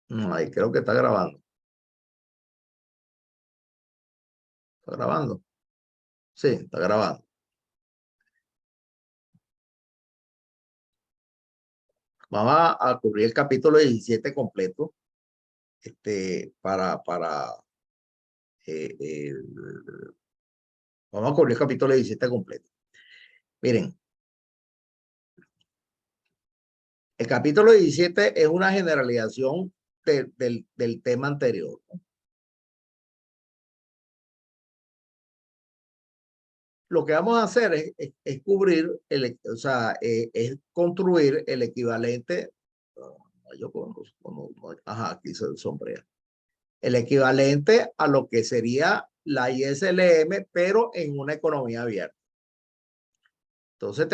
No, ahí creo que está grabando. ¿Está grabando? Sí, está grabando. Vamos a cubrir el capítulo 17 completo. Para eh, eh, vamos a cubrir el capítulo 17 completo. Miren, el capítulo 17 es una generalización del tema anterior, ¿no? Lo que vamos a hacer es cubrir, o sea, es construir el equivalente. Yo ajá, aquí se sombrea. El equivalente a lo que sería la ISLM, pero en una economía abierta. Entonces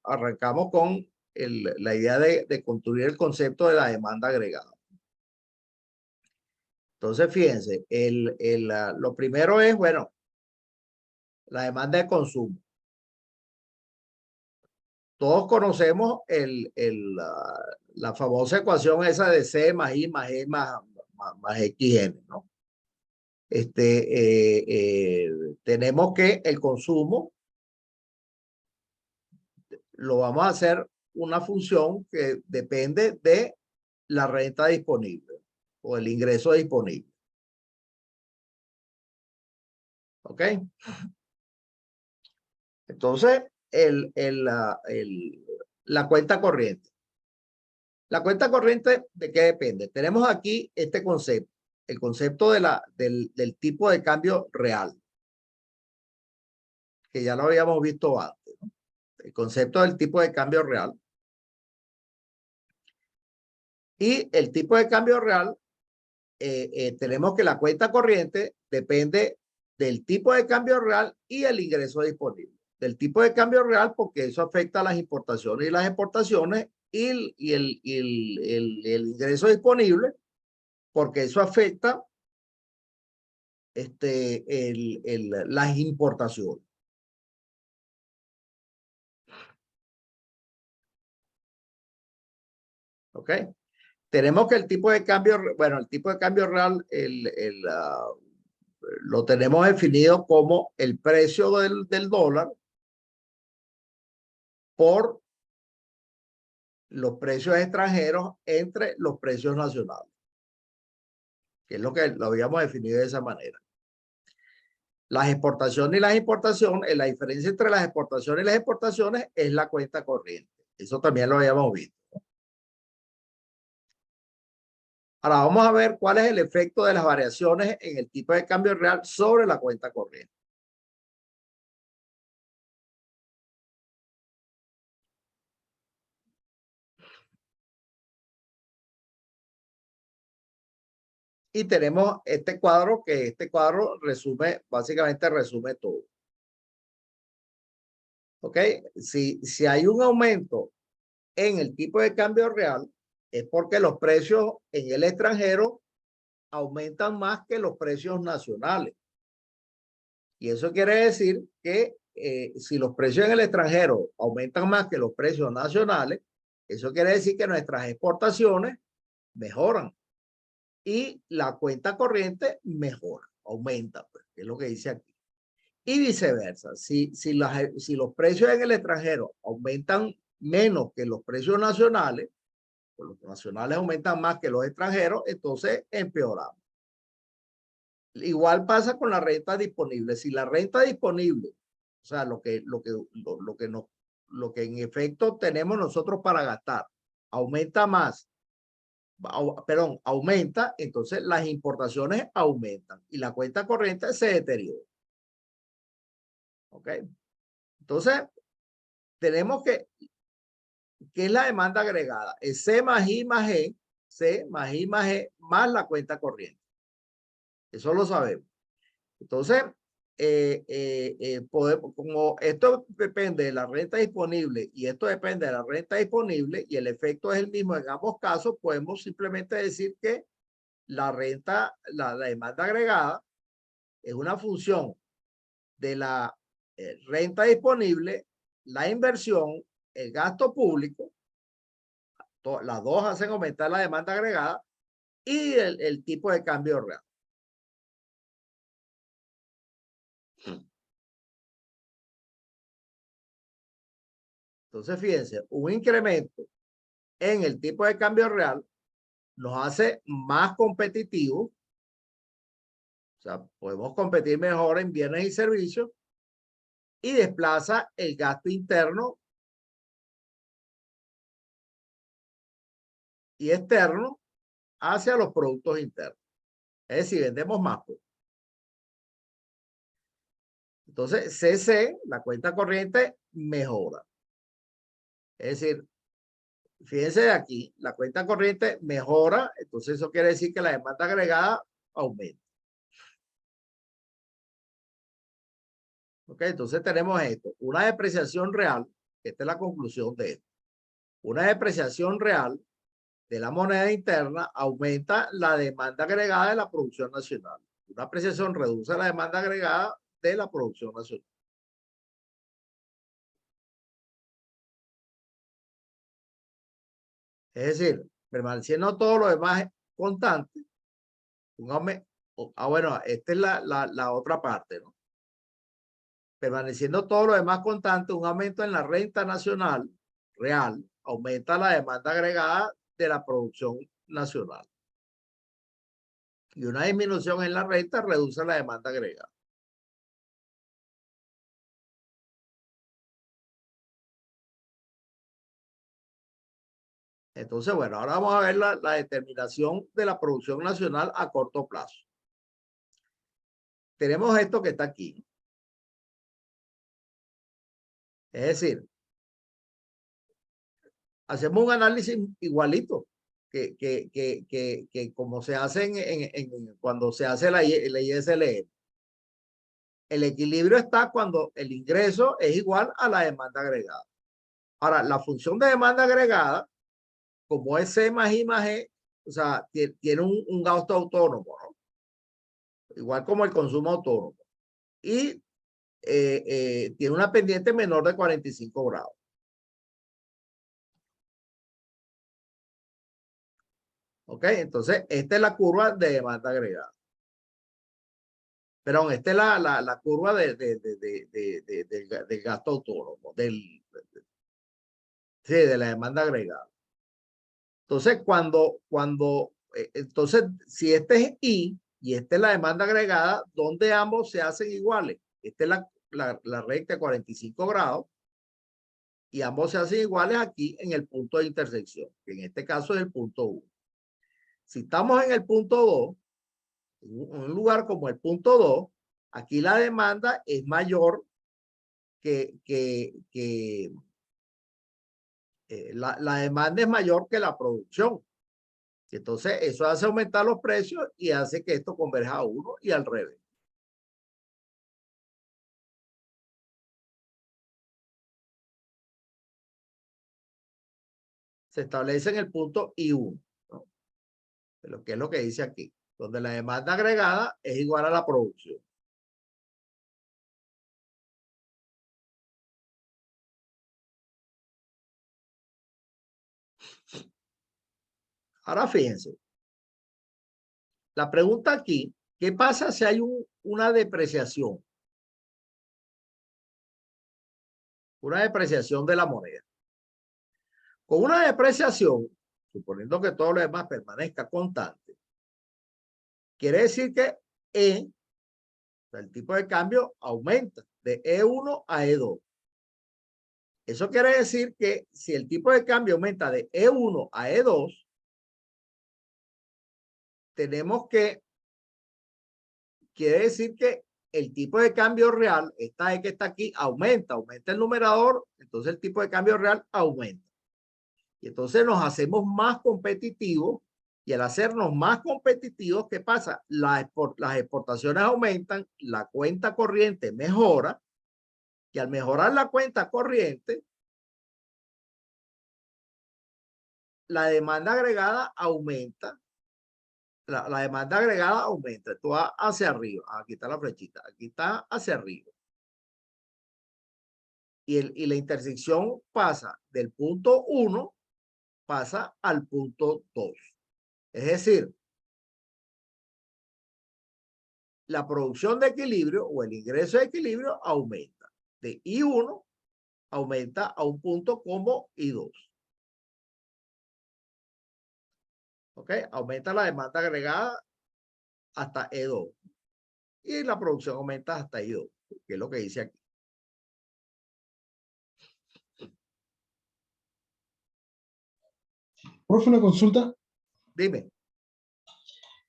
arrancamos con la idea de construir el concepto de la demanda agregada. Entonces, fíjense, lo primero es, bueno, la demanda de consumo. Todos conocemos la famosa ecuación esa de C más I más E más XN, ¿no? Tenemos que el consumo lo vamos a hacer una función que depende de la renta disponible o el ingreso disponible. ¿Ok? Entonces, la cuenta corriente. La cuenta corriente, ¿de qué depende? Tenemos aquí este concepto, el concepto del tipo de cambio real, que ya lo habíamos visto antes, ¿no? El concepto del tipo de cambio real. Y el tipo de cambio real, tenemos que la cuenta corriente depende del tipo de cambio real y el ingreso disponible. Del tipo de cambio real, porque eso afecta a las importaciones y las exportaciones, el ingreso disponible, porque eso afecta las importaciones. ¿Ok? Tenemos que el tipo de cambio, bueno, el tipo de cambio real lo tenemos definido como el precio del dólar por los precios extranjeros entre los precios nacionales, que es lo que lo habíamos definido de esa manera. Las exportaciones y las importaciones, la diferencia entre las exportaciones y las exportaciones es la cuenta corriente. Eso también lo habíamos visto. Ahora vamos a ver cuál es el efecto de las variaciones en el tipo de cambio real sobre la cuenta corriente. Y tenemos este cuadro, que este cuadro básicamente resume todo. ¿Ok? Si hay un aumento en el tipo de cambio real, es porque los precios en el extranjero aumentan más que los precios nacionales. Y eso quiere decir que si los precios en el extranjero aumentan más que los precios nacionales, eso quiere decir que nuestras exportaciones mejoran y la cuenta corriente mejora, aumenta, pues, que es lo que dice aquí. Y viceversa, si los precios en el extranjero aumentan menos que los precios nacionales, pues los nacionales aumentan más que los extranjeros, entonces empeoramos. Igual pasa con la renta disponible. Si la renta disponible, o sea, lo que en efecto tenemos nosotros para gastar, aumenta más, perdón, aumenta, entonces las importaciones aumentan y la cuenta corriente se deteriora. ¿Ok? Entonces, tenemos ¿qué es la demanda agregada? Es C más I más E, C más I más E más la cuenta corriente. Eso lo sabemos. Entonces, como esto depende de la renta disponible y esto depende de la renta disponible y el efecto es el mismo en ambos casos, podemos simplemente decir que la demanda agregada es una función de la renta disponible, la inversión, el gasto público, las dos hacen aumentar la demanda agregada, y el tipo de cambio real. Entonces, fíjense, un incremento en el tipo de cambio real nos hace más competitivos. O sea, podemos competir mejor en bienes y servicios y desplaza el gasto interno y externo hacia los productos internos. Es decir, vendemos más. Pues. Entonces, CC, la cuenta corriente, mejora. Es decir, fíjense de aquí, la cuenta corriente mejora, entonces eso quiere decir que la demanda agregada aumenta. Ok, entonces tenemos esto, una depreciación real, esta es la conclusión de esto. Una depreciación real de la moneda interna aumenta la demanda agregada de la producción nacional. Una apreciación reduce la demanda agregada de la producción nacional. Es decir, permaneciendo todo lo demás constante, un aumento. Bueno, esta es la otra parte, ¿no? Permaneciendo todo lo demás constante, un aumento en la renta nacional real aumenta la demanda agregada de la producción nacional. Y una disminución en la renta reduce la demanda agregada. Entonces, bueno, ahora vamos a ver la determinación de la producción nacional a corto plazo. Tenemos esto que está aquí. Es decir, hacemos un análisis igualito que como se hace cuando se hace la ISLM. El equilibrio está cuando el ingreso es igual a la demanda agregada. Ahora, la función de demanda agregada, como es C más I más E, o sea, tiene un gasto autónomo, ¿no? Igual como el consumo autónomo. Y tiene una pendiente menor de 45 grados. ¿Ok? Entonces, esta es la curva de demanda agregada. Pero esta es la curva del gasto autónomo, sí, de la demanda agregada. Entonces, entonces, si este es I y esta es la demanda agregada, donde ambos se hacen iguales. Esta es la recta de 45 grados y ambos se hacen iguales aquí en el punto de intersección, que en este caso es el punto 1. Si estamos en el punto 2, en un lugar como el punto 2, aquí la demanda es mayor la demanda es mayor que la producción. Entonces, eso hace aumentar los precios y hace que esto converja a 1 y al revés. Se establece en el punto I1, ¿no? Lo que es lo que dice aquí, donde la demanda agregada es igual a la producción. Ahora fíjense, la pregunta aquí, ¿qué pasa si hay una depreciación? Una depreciación de la moneda. Con una depreciación, suponiendo que todo lo demás permanezca constante, quiere decir que el tipo de cambio aumenta de E1 a E2. Eso quiere decir que si el tipo de cambio aumenta de E1 a E2, tenemos quiere decir que el tipo de cambio real, esta E que está aquí, aumenta el numerador, entonces el tipo de cambio real aumenta. Y entonces nos hacemos más competitivos y al hacernos más competitivos, ¿qué pasa? Las exportaciones aumentan, la cuenta corriente mejora y al mejorar la cuenta corriente, la demanda agregada aumenta. La demanda agregada aumenta. Esto va hacia arriba. Aquí está la flechita. Aquí está hacia arriba. Y la intersección pasa del punto 1, pasa al punto 2. Es decir, la producción de equilibrio o el ingreso de equilibrio aumenta. De I1 aumenta a un punto como I2. ¿Ok? Aumenta la demanda agregada hasta E2. Y la producción aumenta hasta I2, que es lo que dice aquí. Profe, una consulta. Dime.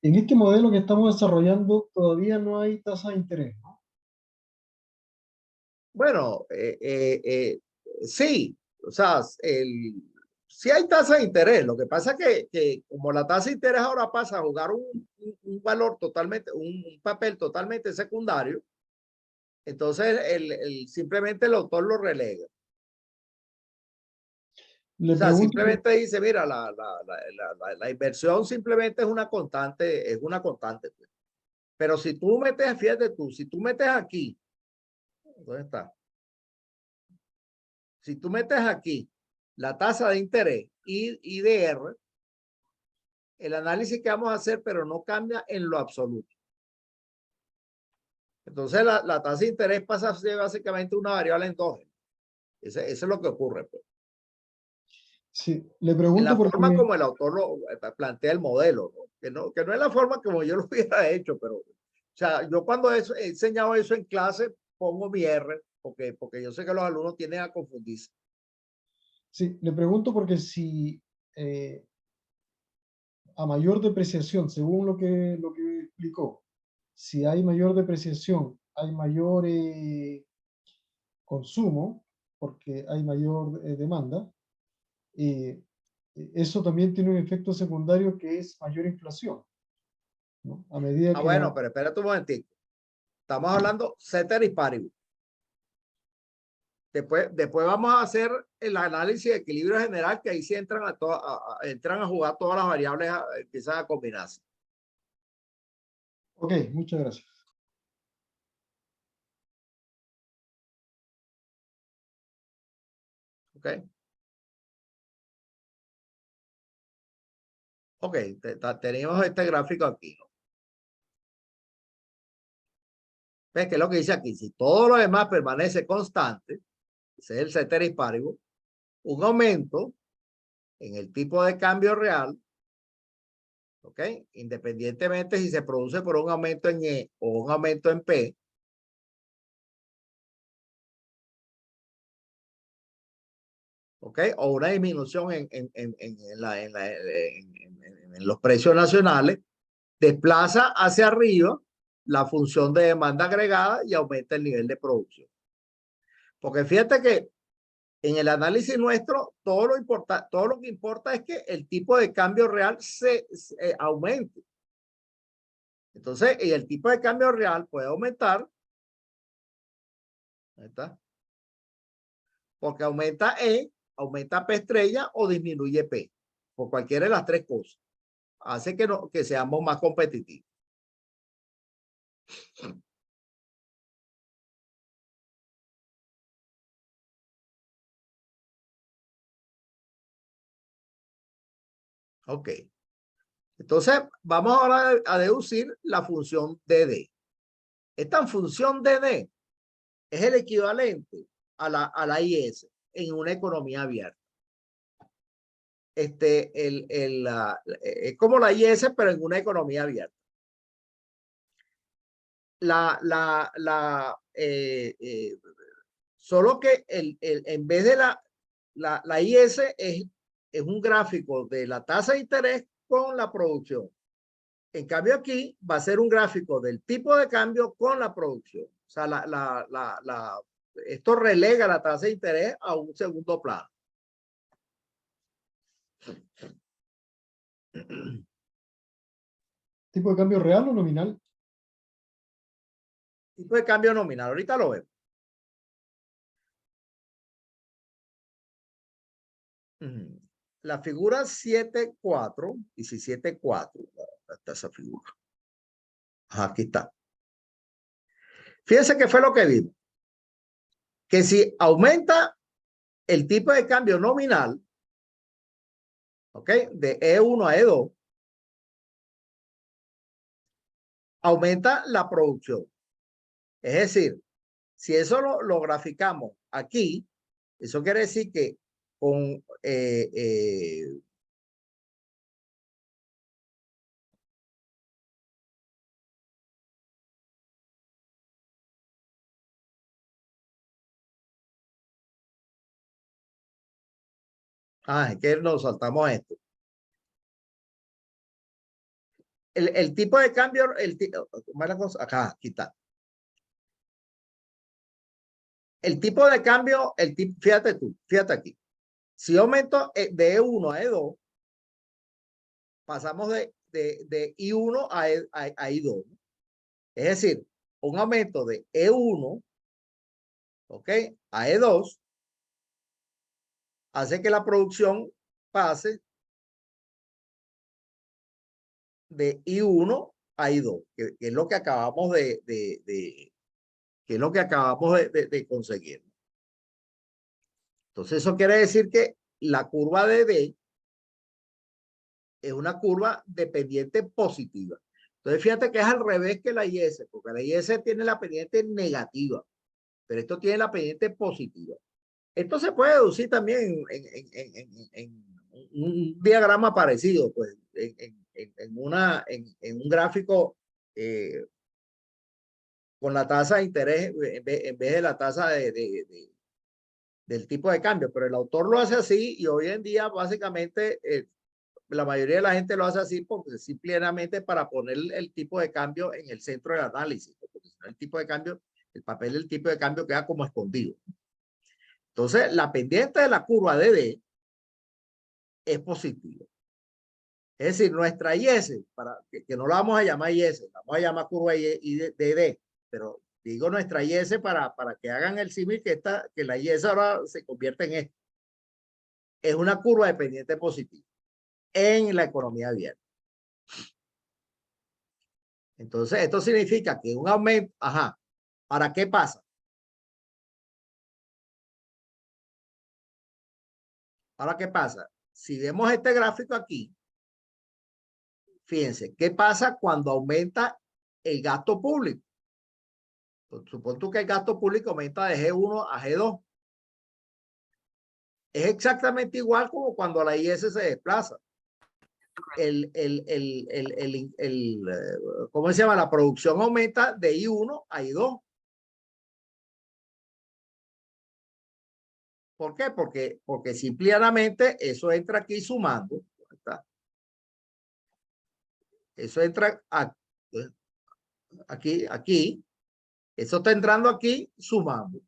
En este modelo que estamos desarrollando todavía no hay tasa de interés, ¿no? Bueno, sí, o sea, sí hay tasa de interés. Lo que pasa es que como la tasa de interés ahora pasa a jugar un valor totalmente, un papel totalmente secundario, entonces simplemente el autor lo relega. Le O sea, pregunto, simplemente dice, mira, la inversión simplemente es una constante, pues. Pero si tú metes, fíjate tú, si tú metes aquí, ¿dónde está? Si tú metes aquí la tasa de interés IDR, el análisis que vamos a hacer, pero no cambia en lo absoluto. Entonces, la tasa de interés pasa a ser básicamente una variable endógena. Eso es lo que ocurre, pues. sí, le En pregunto la porque forma como el autor lo plantea el modelo, ¿no? Que no es la forma como yo lo hubiera hecho, pero, o sea, yo cuando he enseñado eso en clase, pongo mi R, porque yo sé que los alumnos tienden a confundirse. sí, le pregunto porque si eh, a mayor depreciación, según lo que explicó, si hay mayor depreciación, hay mayor consumo, porque hay mayor demanda, eh, eso también tiene un efecto secundario que es mayor inflación, ¿no? A medida Ah, que la... bueno, pero espérate un momentito. Estamos hablando ceteris paribus. Después vamos a hacer el análisis de equilibrio general, que ahí sí entran entran a jugar todas las variables, empiezan a combinarse. Ok, muchas gracias. ¿Ok? Ok, tenemos este gráfico aquí, ¿no? ¿Ves qué es lo que dice aquí? Si todo lo demás permanece constante, ese es el ceteris paribus, un aumento en el tipo de cambio real, ¿ok? Independientemente si se produce por un aumento en E o un aumento en P, ¿ok? O una disminución en los precios nacionales, desplaza hacia arriba la función de demanda agregada y aumenta el nivel de producción. Porque fíjate que en el análisis nuestro, todo lo que importa es que el tipo de cambio real se aumente. Entonces, y el tipo de cambio real puede aumentar, ¿ahí está? Porque aumenta E, aumenta P estrella o disminuye P, por cualquiera de las tres cosas. Hace que seamos más competitivos. Ok. Entonces, vamos ahora a deducir la función DD. Esta función DD es el equivalente a la IS en una economía abierta. Es como la IS, pero en una economía abierta. Solo que en vez de la IS es un gráfico de la tasa de interés con la producción. En cambio aquí va a ser un gráfico del tipo de cambio con la producción. O sea, esto relega la tasa de interés a un segundo plano. ¿Tipo de cambio real o nominal? Tipo de cambio nominal. Ahorita lo vemos. La figura 7.4, 17.4. Está esa figura. Aquí está. Fíjense qué fue lo que vimos. Que si aumenta el tipo de cambio nominal, ¿ok? De E1 a E2, aumenta la producción. Es decir, si eso lo graficamos aquí, eso quiere decir que con es que nos saltamos esto. El tipo de cambio, ¿cómo es la cosa? Acá, aquí está. El tipo de cambio, fíjate tú, fíjate aquí. Si aumento de E1 a E2, pasamos de I1 a I2. Es decir, un aumento de E1, ¿ok? A E2, hace que la producción pase de I1 a I2, que es lo que acabamos que es lo que acabamos de conseguir. Entonces, eso quiere decir que la curva de D es una curva dependiente positiva. Entonces, fíjate que es al revés que la IS, porque la IS tiene la pendiente negativa, pero esto tiene la pendiente positiva. Esto se puede deducir también en un diagrama parecido, pues, en un gráfico con la tasa de interés en vez de la tasa del tipo de cambio, pero el autor lo hace así y hoy en día básicamente la mayoría de la gente lo hace así porque simplemente para poner el tipo de cambio en el centro del análisis, porque si no el tipo de cambio, el papel del tipo de cambio queda como escondido. Entonces, la pendiente de la curva de D es positiva. Es decir, nuestra IS, para que no la vamos a llamar IS, la vamos a llamar curva de D, pero digo nuestra IS para que hagan el símil que la IS ahora se convierte en esto. Es una curva de pendiente positiva en la economía abierta. Entonces, esto significa que un aumento, ¿para qué pasa? Ahora, ¿qué pasa? Si vemos este gráfico aquí, fíjense, ¿qué pasa cuando aumenta el gasto público? Pues, supón tú que el gasto público aumenta de G1 a G2. Es exactamente igual como cuando la IS se desplaza. ¿Cómo se llama? La producción aumenta de I1 a I2. ¿Por qué? Porque simplemente eso entra aquí sumando. Eso entra aquí. Eso está entrando aquí sumando.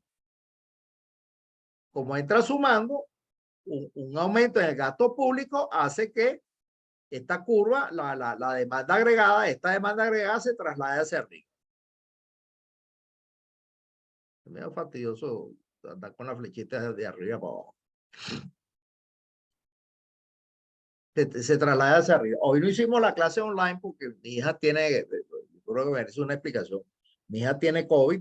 Como entra sumando, un aumento en el gasto público hace que esta curva, la demanda agregada, esta demanda agregada se traslade hacia arriba. Es medio fastidioso andar con la flechita de arriba para abajo. Se traslada hacia arriba. Hoy no hicimos la clase online porque mi hija tiene, creo que merece una explicación. Mi hija tiene COVID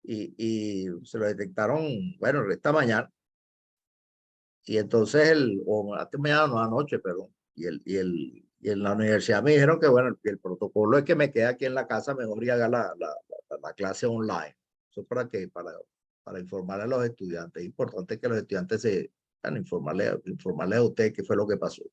y se lo detectaron, bueno, esta mañana. Y entonces, o esta mañana, no anoche, perdón. Y en la universidad me dijeron que, bueno, el protocolo es que me quede aquí en la casa mejor y haga la clase online. Eso es para informar a los estudiantes. Es importante que los estudiantes bueno, informarles a ustedes qué fue lo que pasó.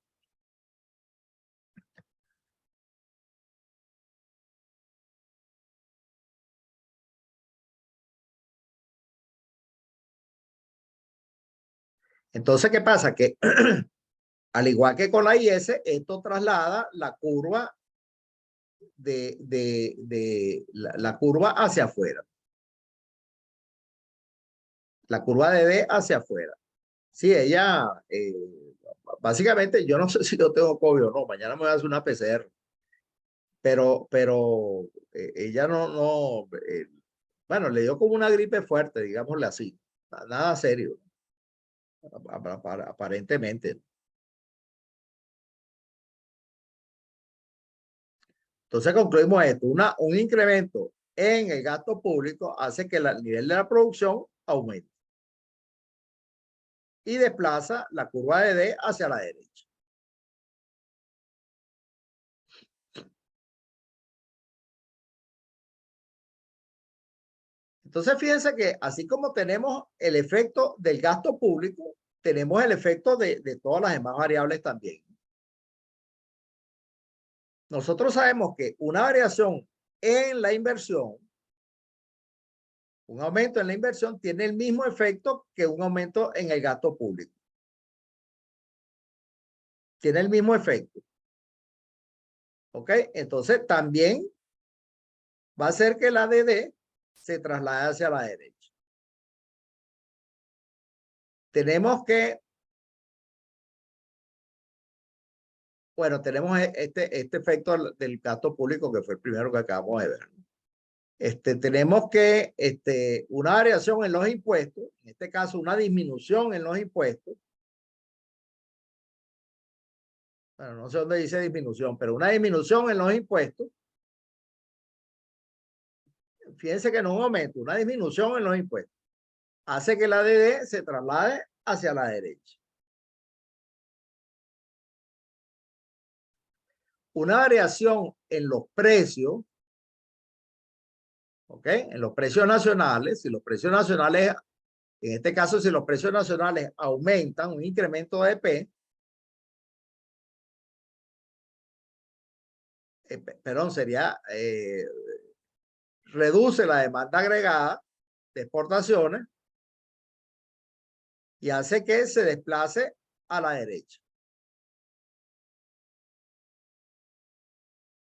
Entonces, ¿qué pasa? Que al igual que con la IS, esto traslada la curva la curva hacia afuera. La curva de D hacia afuera. Sí, ella, básicamente, yo no sé si yo tengo COVID o no, mañana me voy a hacer una PCR, pero ella bueno, le dio como una gripe fuerte, digámosle así, nada serio, aparentemente. Entonces concluimos esto, un incremento en el gasto público hace que el nivel de la producción aumente y desplaza la curva de D hacia la derecha. Entonces, fíjense que así como tenemos el efecto del gasto público, tenemos el efecto de todas las demás variables también. Nosotros sabemos que una variación en la inversión, un aumento en la inversión, tiene el mismo efecto que un aumento en el gasto público. Tiene el mismo efecto. ¿Ok? Entonces, también va a hacer que la ADD se traslade hacia la derecha. Tenemos que, bueno, tenemos este efecto del gasto público que fue el primero que acabamos de ver. Tenemos que una variación en los impuestos, en este caso una disminución en los impuestos. Bueno, no sé dónde dice disminución, pero una disminución en los impuestos. Fíjense que no es un aumento, una disminución en los impuestos. Hace que la ADD se traslade hacia la derecha. Una variación en los precios, ¿ok? En los precios nacionales, si los precios nacionales, en este caso, si los precios nacionales aumentan, un incremento de P, perdón, sería, reduce la demanda agregada de exportaciones y hace que se desplace a la derecha.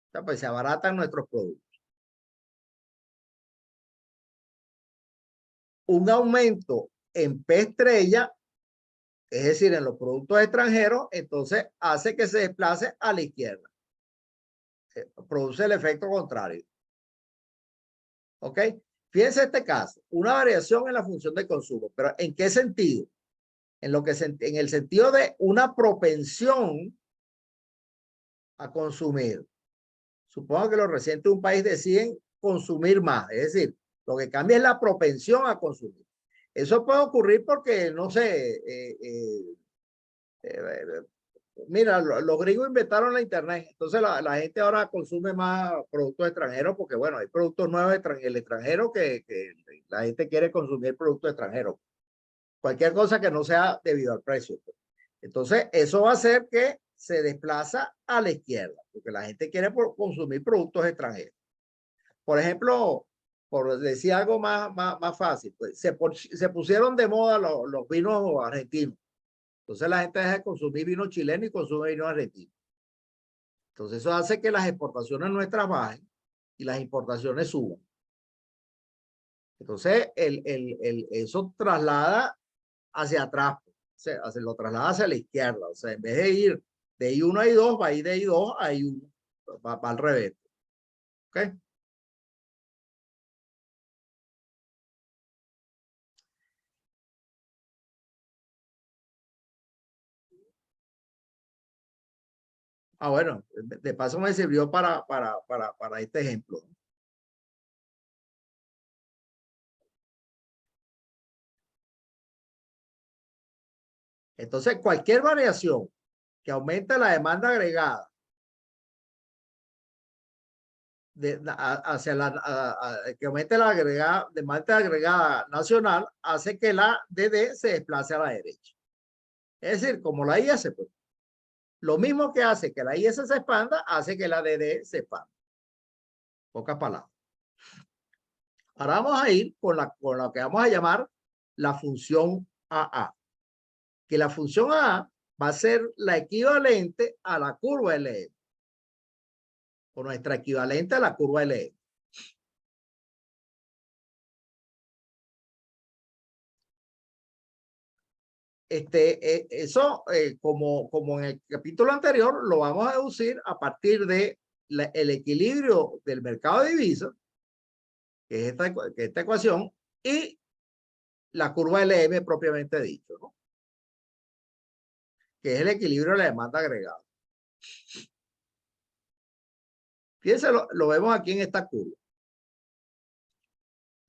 O sea, pues se abaratan nuestros productos. Un aumento en P estrella, es decir, en los productos extranjeros, entonces hace que se desplace a la izquierda. Produce el efecto contrario. ¿Ok? Fíjense este caso, una variación en la función de consumo, pero ¿en qué sentido? En el sentido de una propensión a consumir. Supongo que los residentes de un país deciden consumir más, es decir, lo que cambia es la propensión a consumir. Eso puede ocurrir porque, no sé, mira, los gringos inventaron la internet, entonces la gente ahora consume más productos extranjeros porque, bueno, hay productos nuevos en el extranjero que la gente quiere consumir productos extranjeros. Cualquier cosa que no sea debido al precio. Entonces, eso va a hacer que se desplaza a la izquierda, porque la gente quiere consumir productos extranjeros. Por ejemplo, por decir algo más fácil, pues se pusieron de moda los vinos argentinos. Entonces la gente deja de consumir vino chileno y consume vino argentino. Entonces eso hace que las exportaciones nuestras bajen y las importaciones suban. Entonces eso traslada hacia atrás, lo traslada hacia la izquierda. O sea, en vez de ir de I1 a I2, va a ir de I2 a I1. Va al revés. ¿Ok? Ah, bueno, de paso me sirvió para este ejemplo. Entonces, cualquier variación que aumente la demanda agregada que aumente la demanda agregada nacional hace que la DD se desplace a la derecha. Es decir, como la IS, pues, lo mismo que hace que la IS se expanda, hace que la DD se expanda. Pocas palabras. Ahora vamos a ir con lo que vamos a llamar la función AA. Que la función AA va a ser la equivalente a la curva LM. O nuestra equivalente a la curva LM. Eso, como en el capítulo anterior, lo vamos a deducir a partir de el equilibrio del mercado de divisas, que es esta ecuación, y la curva LM propiamente dicho, ¿no? Que es el equilibrio de la demanda agregada. Fíjense, lo vemos aquí en esta curva.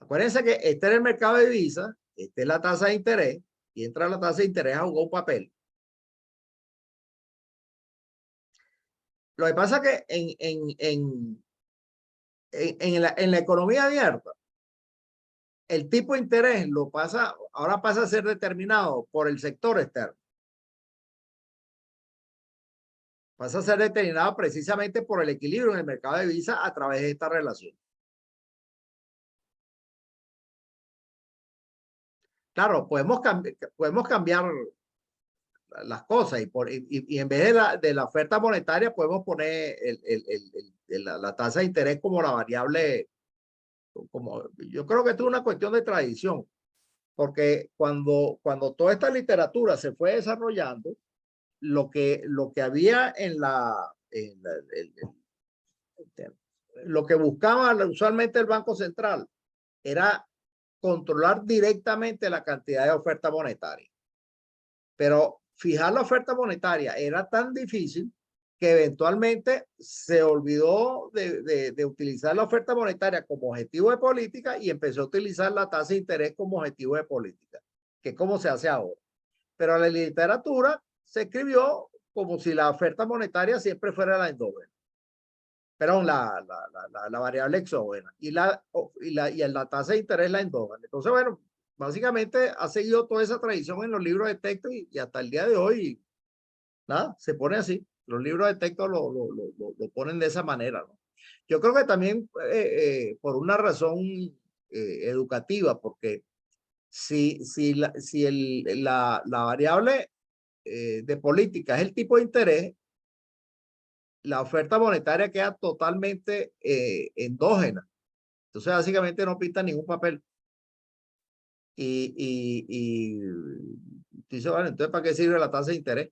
Acuérdense que este es el mercado de divisas, esta es la tasa de interés, y entra la tasa de interés a jugar un papel. Lo que pasa es que en la economía abierta, el tipo de interés ahora pasa a ser determinado por el sector externo. Pasa a ser determinado precisamente por el equilibrio en el mercado de divisas a través de esta relación. Claro, podemos cambiar las cosas y en vez de la oferta monetaria podemos poner la tasa de interés como la variable. Yo creo que esto es una cuestión de tradición, porque cuando toda esta literatura se fue desarrollando, lo que había lo que buscaba usualmente el Banco Central era controlar directamente la cantidad de oferta monetaria. Pero fijar la oferta monetaria era tan difícil que eventualmente se olvidó de utilizar la oferta monetaria como objetivo de política y empezó a utilizar la tasa de interés como objetivo de política, que es como se hace ahora. Pero la literatura se escribió como si la oferta monetaria siempre fuera la endógena. Perdón, la variable exógena y la tasa de interés la endógena. Entonces, bueno, básicamente ha seguido toda esa tradición en los libros de texto y hasta el día de hoy, nada, se pone así. Los libros de texto lo ponen de esa manera, ¿no? Yo creo que también por una razón educativa, porque si la variable de política es el tipo de interés, la oferta monetaria queda totalmente endógena. Entonces, básicamente no pinta ningún papel. Y dice, bueno, entonces, ¿para qué sirve la tasa de interés?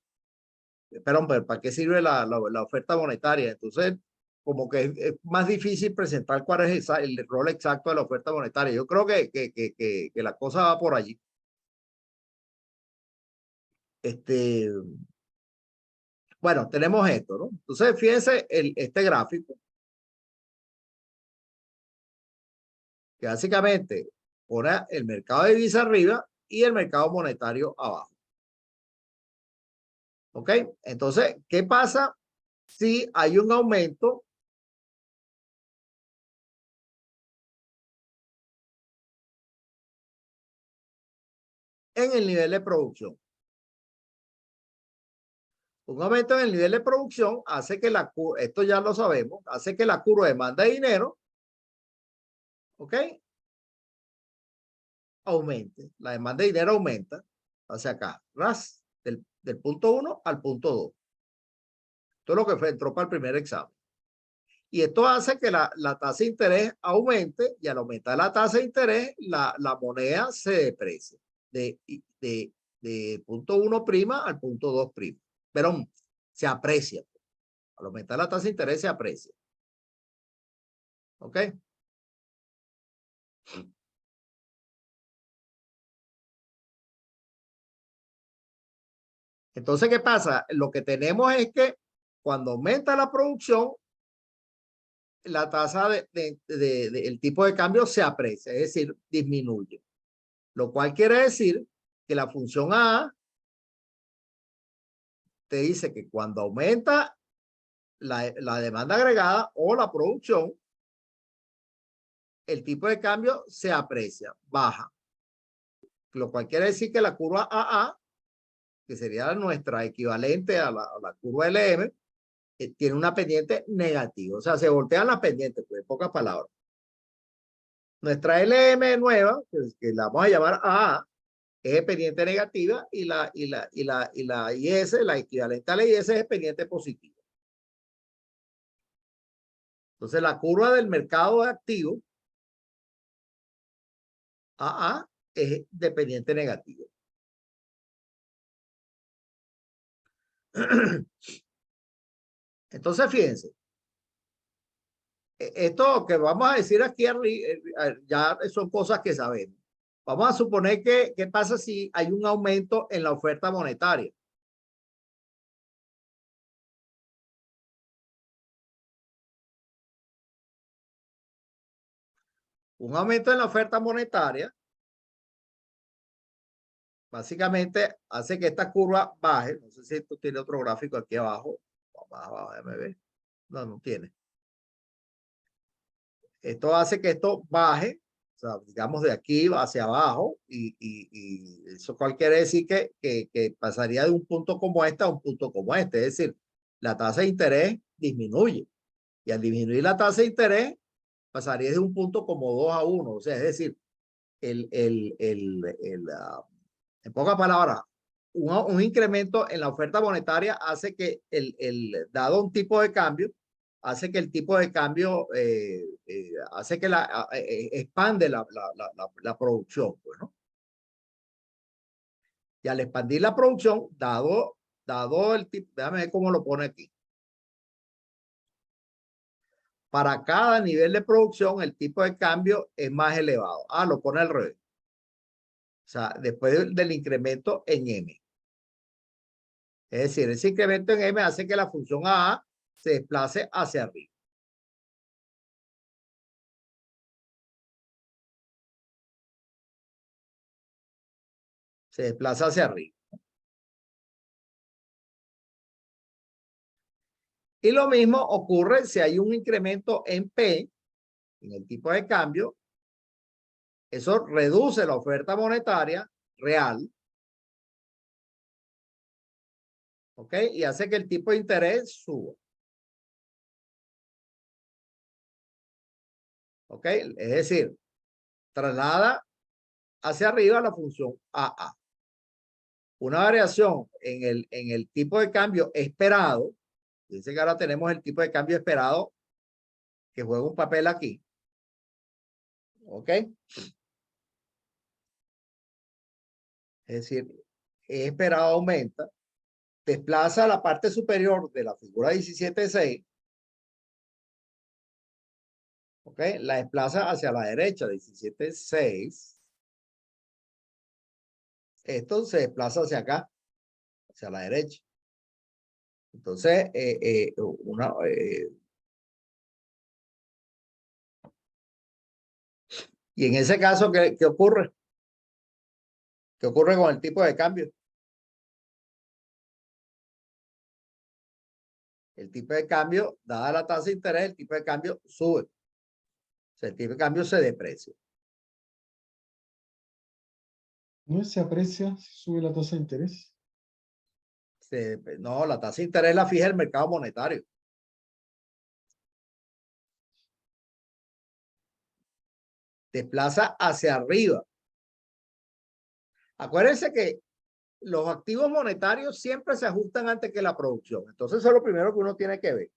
Perdón, pero ¿para qué sirve la oferta monetaria? Entonces, como que es más difícil presentar cuál es el rol exacto de la oferta monetaria. Yo creo que la cosa va por allí. Bueno, tenemos esto, ¿no? Entonces, fíjense este gráfico, que básicamente pone el mercado de divisa arriba y el mercado monetario abajo. ¿Ok? Entonces, ¿qué pasa si hay un aumento en el nivel de producción? Un aumento en el nivel de producción hace que esto ya lo sabemos, hace que la curva de demanda de dinero, ¿ok? Aumente. La demanda de dinero aumenta hacia acá, ras, del punto 1 al punto 2. Esto es lo que entró para el primer examen. Y esto hace que la tasa de interés aumente y al aumentar la tasa de interés, la moneda se deprecia de punto 1' al punto 2'. Pero se aprecia. Al aumentar la tasa de interés se aprecia. ¿Ok? Entonces, ¿qué pasa? Lo que tenemos es que cuando aumenta la producción, la tasa el tipo de cambio se aprecia, es decir, disminuye. Lo cual quiere decir que la función A te dice que cuando aumenta la demanda agregada o la producción, el tipo de cambio se aprecia, baja. Lo cual quiere decir que la curva AA, que sería nuestra equivalente a la curva LM, tiene una pendiente negativa. O sea, se voltean las pendientes, pues, en pocas palabras. Nuestra LM nueva, que la vamos a llamar AA, es pendiente negativa y la IS, la equivalente a la IS, es pendiente positiva. Entonces, la curva del mercado de activos, AA, es dependiente negativo. Entonces, fíjense, esto que vamos a decir aquí ya son cosas que sabemos. Vamos a suponer que, ¿qué pasa si hay un aumento en la oferta monetaria? Un aumento en la oferta monetaria básicamente hace que esta curva baje. No sé si esto tiene otro gráfico aquí abajo. Abajo, déjame ver. No, no tiene. Esto hace que esto baje O sea, digamos de aquí hacia abajo, y eso cual quiere decir que pasaría de un punto como este a un punto como este. Es decir, la tasa de interés disminuye. Y al disminuir la tasa de interés, pasaría de un punto como 2 a 1. O sea, es decir, en pocas palabras, un incremento en la oferta monetaria hace que dado un tipo de cambio, hace que el tipo de cambio hace que expande la producción, pues, ¿no? Y al expandir la producción, dado el tipo, déjame ver cómo lo pone aquí. Para cada nivel de producción, el tipo de cambio es más elevado. Ah, lo pone al revés. O sea, después del incremento en M. Es decir, ese incremento en M hace que la función AA se desplace hacia arriba. Se desplaza hacia arriba. Y lo mismo ocurre si hay un incremento en P, en el tipo de cambio. Eso reduce la oferta monetaria real. ¿Ok? Y hace que el tipo de interés suba. ¿Ok? Es decir, traslada hacia arriba la función AA. Una variación en el tipo de cambio esperado. Dice que ahora tenemos el tipo de cambio esperado que juega un papel aquí. ¿Ok? Es decir, esperado aumenta, desplaza la parte superior de la figura 17.6. ¿Ok? La desplaza hacia la derecha, 17.6. Esto se desplaza hacia acá, hacia la derecha. Entonces, y en ese caso, ¿qué ocurre? ¿Qué ocurre con el tipo de cambio? El tipo de cambio, dada la tasa de interés, el tipo de cambio sube. O sea, el tipo de cambio se deprecia. ¿No se aprecia si sube la tasa de interés? No, la tasa de interés la fija el mercado monetario. Desplaza hacia arriba. Acuérdense que los activos monetarios siempre se ajustan antes que la producción. Entonces, eso es lo primero que uno tiene que ver.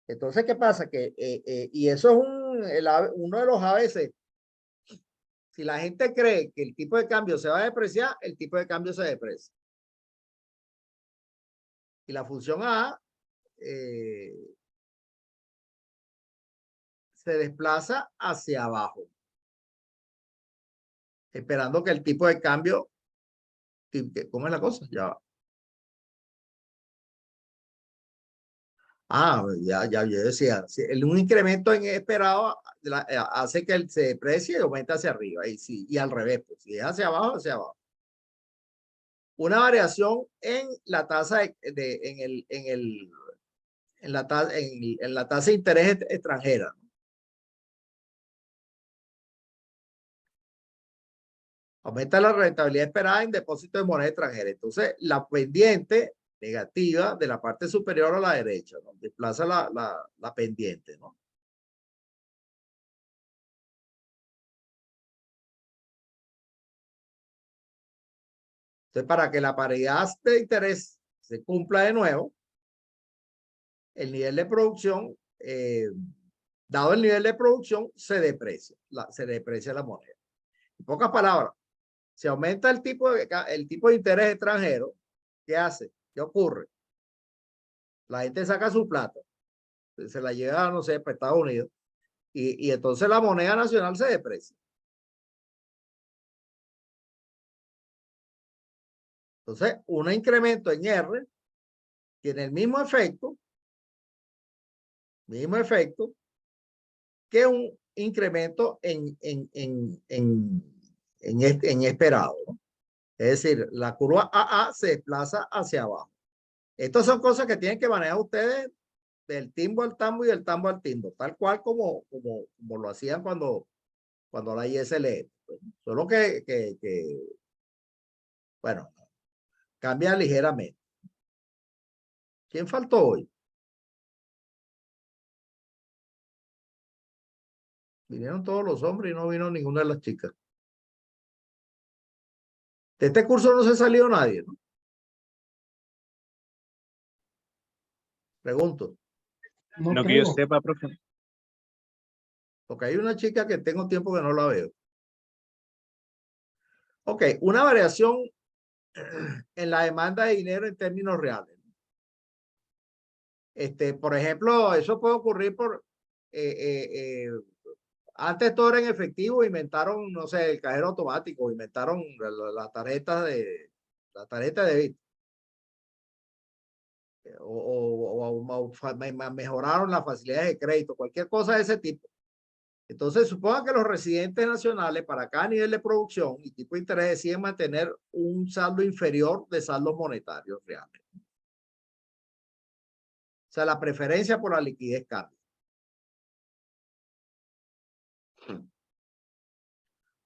Entonces, ¿qué pasa? Y eso es uno de los ABC. Si la gente cree que el tipo de cambio se va a depreciar, el tipo de cambio se deprecia. Y la función A se desplaza hacia abajo, esperando que el tipo de cambio, ¿cómo es la cosa? Ya va. Ya, yo decía, un incremento en esperado hace que se deprecie y aumente hacia arriba, y al revés, pues, si es hacia abajo, hacia abajo. Una variación en la tasa en la tasa de interés extranjera. Aumenta la rentabilidad esperada en depósito de moneda extranjera. Entonces, la pendiente negativa de la parte superior a la derecha, ¿no? Desplaza la pendiente, ¿no? Entonces, para que la paridad de interés se cumpla de nuevo, el nivel de producción, dado el nivel de producción, se deprecia la moneda. En pocas palabras, si aumenta el tipo de interés extranjero, ¿qué hace? ¿Qué ocurre? La gente saca su plata, se la lleva, no sé, para Estados Unidos, y entonces la moneda nacional se deprecia. Entonces, un incremento en R tiene el mismo efecto que un incremento en esperado, ¿no? Es decir, la curva AA se desplaza hacia abajo. Estas son cosas que tienen que manejar ustedes del timbo al tambo y del tambo al timbo, tal cual como lo hacían cuando cuando la Y se lee. Solo bueno, cambia ligeramente. ¿Quién faltó hoy? Vinieron todos los hombres y no vino ninguna de las chicas. De este curso no se salió nadie, ¿no? Pregunto. No No que yo creo. sepa, profe. Porque hay una chica que tengo tiempo que no la veo. Ok, una variación en la demanda de dinero en términos reales. Por ejemplo, eso puede ocurrir por... antes todo era en efectivo, inventaron, no sé, el cajero automático, inventaron la tarjeta de débito. Mejoraron las facilidades de crédito, cualquier cosa de ese tipo. Entonces, supongan que los residentes nacionales para cada nivel de producción y tipo de interés deciden mantener un saldo inferior de saldos monetarios reales. O sea, la preferencia por la liquidez cambia.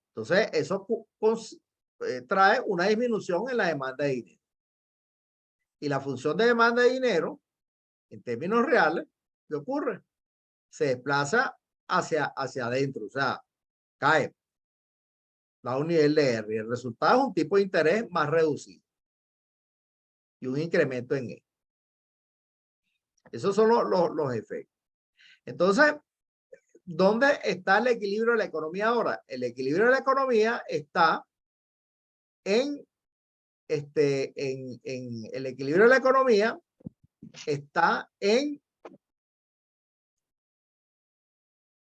Entonces, eso trae una disminución en la demanda de dinero. Y la función de demanda de dinero, en términos reales, ¿qué ocurre? Se desplaza hacia adentro, o sea, cae, da un nivel de R. Y el resultado es un tipo de interés más reducido y un incremento en E. Esos son los efectos. Entonces, ¿dónde está el equilibrio de la economía ahora? El equilibrio de la economía está en el equilibrio de la economía está en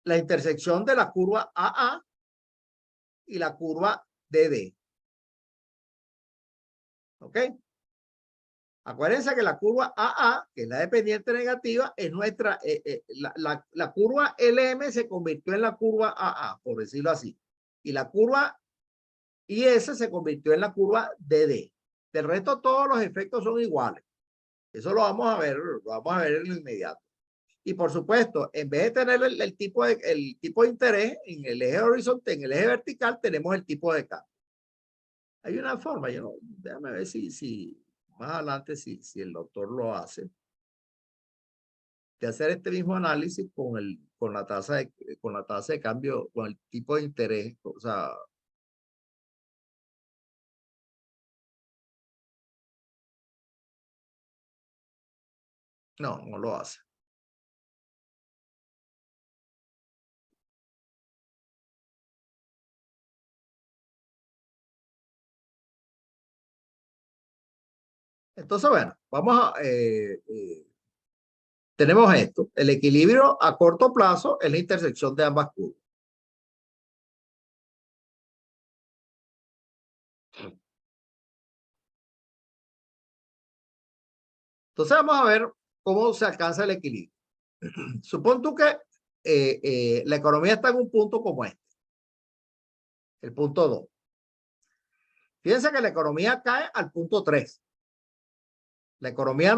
la intersección de la curva AA y la curva DD. ¿Ok? Acuérdense que la curva AA, que es la dependiente negativa, es nuestra, la curva LM se convirtió en la curva AA, por decirlo así. Y la curva IS se convirtió en la curva DD. Del resto, todos los efectos son iguales. Eso lo vamos a ver en lo inmediato. Y por supuesto, en vez de tener el tipo de interés en el eje horizontal, en el eje vertical, tenemos el tipo de cambio. Hay una forma, déjame ver si más adelante, si el doctor lo hace, de hacer este mismo análisis con la tasa de cambio, con el tipo de interés, o sea, no lo hace. Entonces, bueno, tenemos esto. El equilibrio a corto plazo es la intersección de ambas curvas. Entonces, vamos a ver cómo se alcanza el equilibrio. Supón tú que la economía está en un punto como este, el punto 2. Fíjense que la economía cae al punto 3. La economía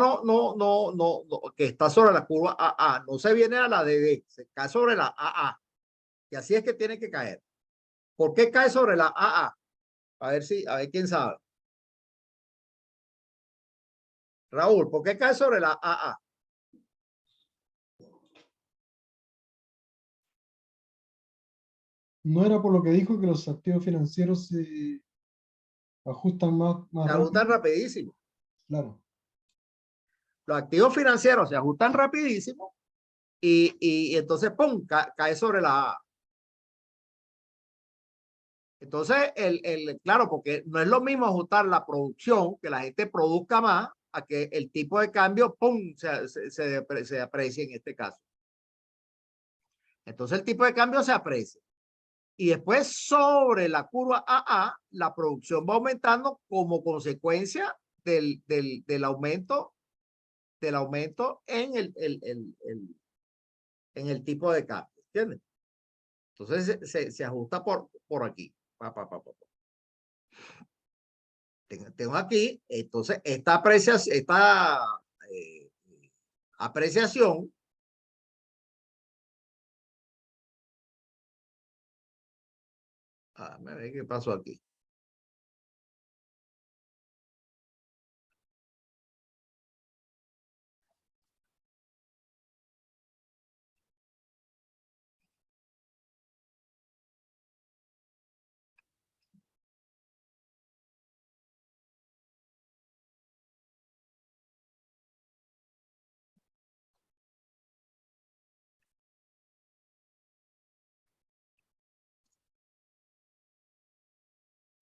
que está sobre la curva AA, no se viene a la DD, se cae sobre la AA. Y así es que tiene que caer. ¿Por qué cae sobre la AA? A ver quién sabe. Raúl, ¿por qué cae sobre la AA? No era por lo que dijo que los activos financieros se ajustan más Se ajustan rápido. rapidísimo. Claro. Los activos financieros se ajustan rapidísimo y entonces, ¡pum!, cae sobre la A. Entonces, claro, porque no es lo mismo ajustar la producción, que la gente produzca más, a que el tipo de cambio, ¡pum!, se aprecie en este caso. Entonces, el tipo de cambio se aprecia. Y después, sobre la curva AA, la producción va aumentando como consecuencia del aumento en el tipo de cambio. ¿Entiendes? Entonces, se ajusta por aquí. Tengo aquí, entonces, esta apreciación Déjame ver qué pasó aquí.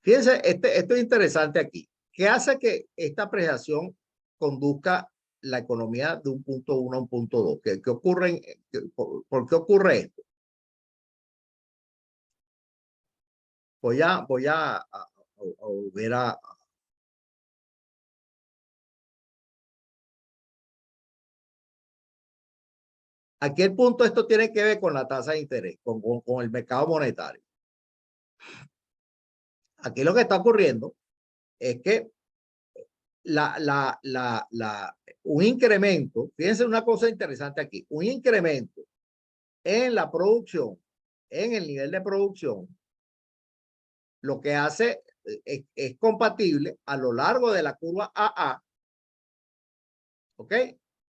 Fíjense, esto es interesante aquí. ¿Qué hace que esta apreciación conduzca la economía de un punto 1 a un punto 2? ¿Qué ocurre? ¿Por qué ocurre esto? Voy a volver a... ¿A qué punto esto tiene que ver con la tasa de interés, con el mercado monetario? Aquí lo que está ocurriendo es que un incremento, fíjense una cosa interesante aquí, un incremento en la producción, en el nivel de producción, lo que hace es compatible a lo largo de la curva AA, ¿ok?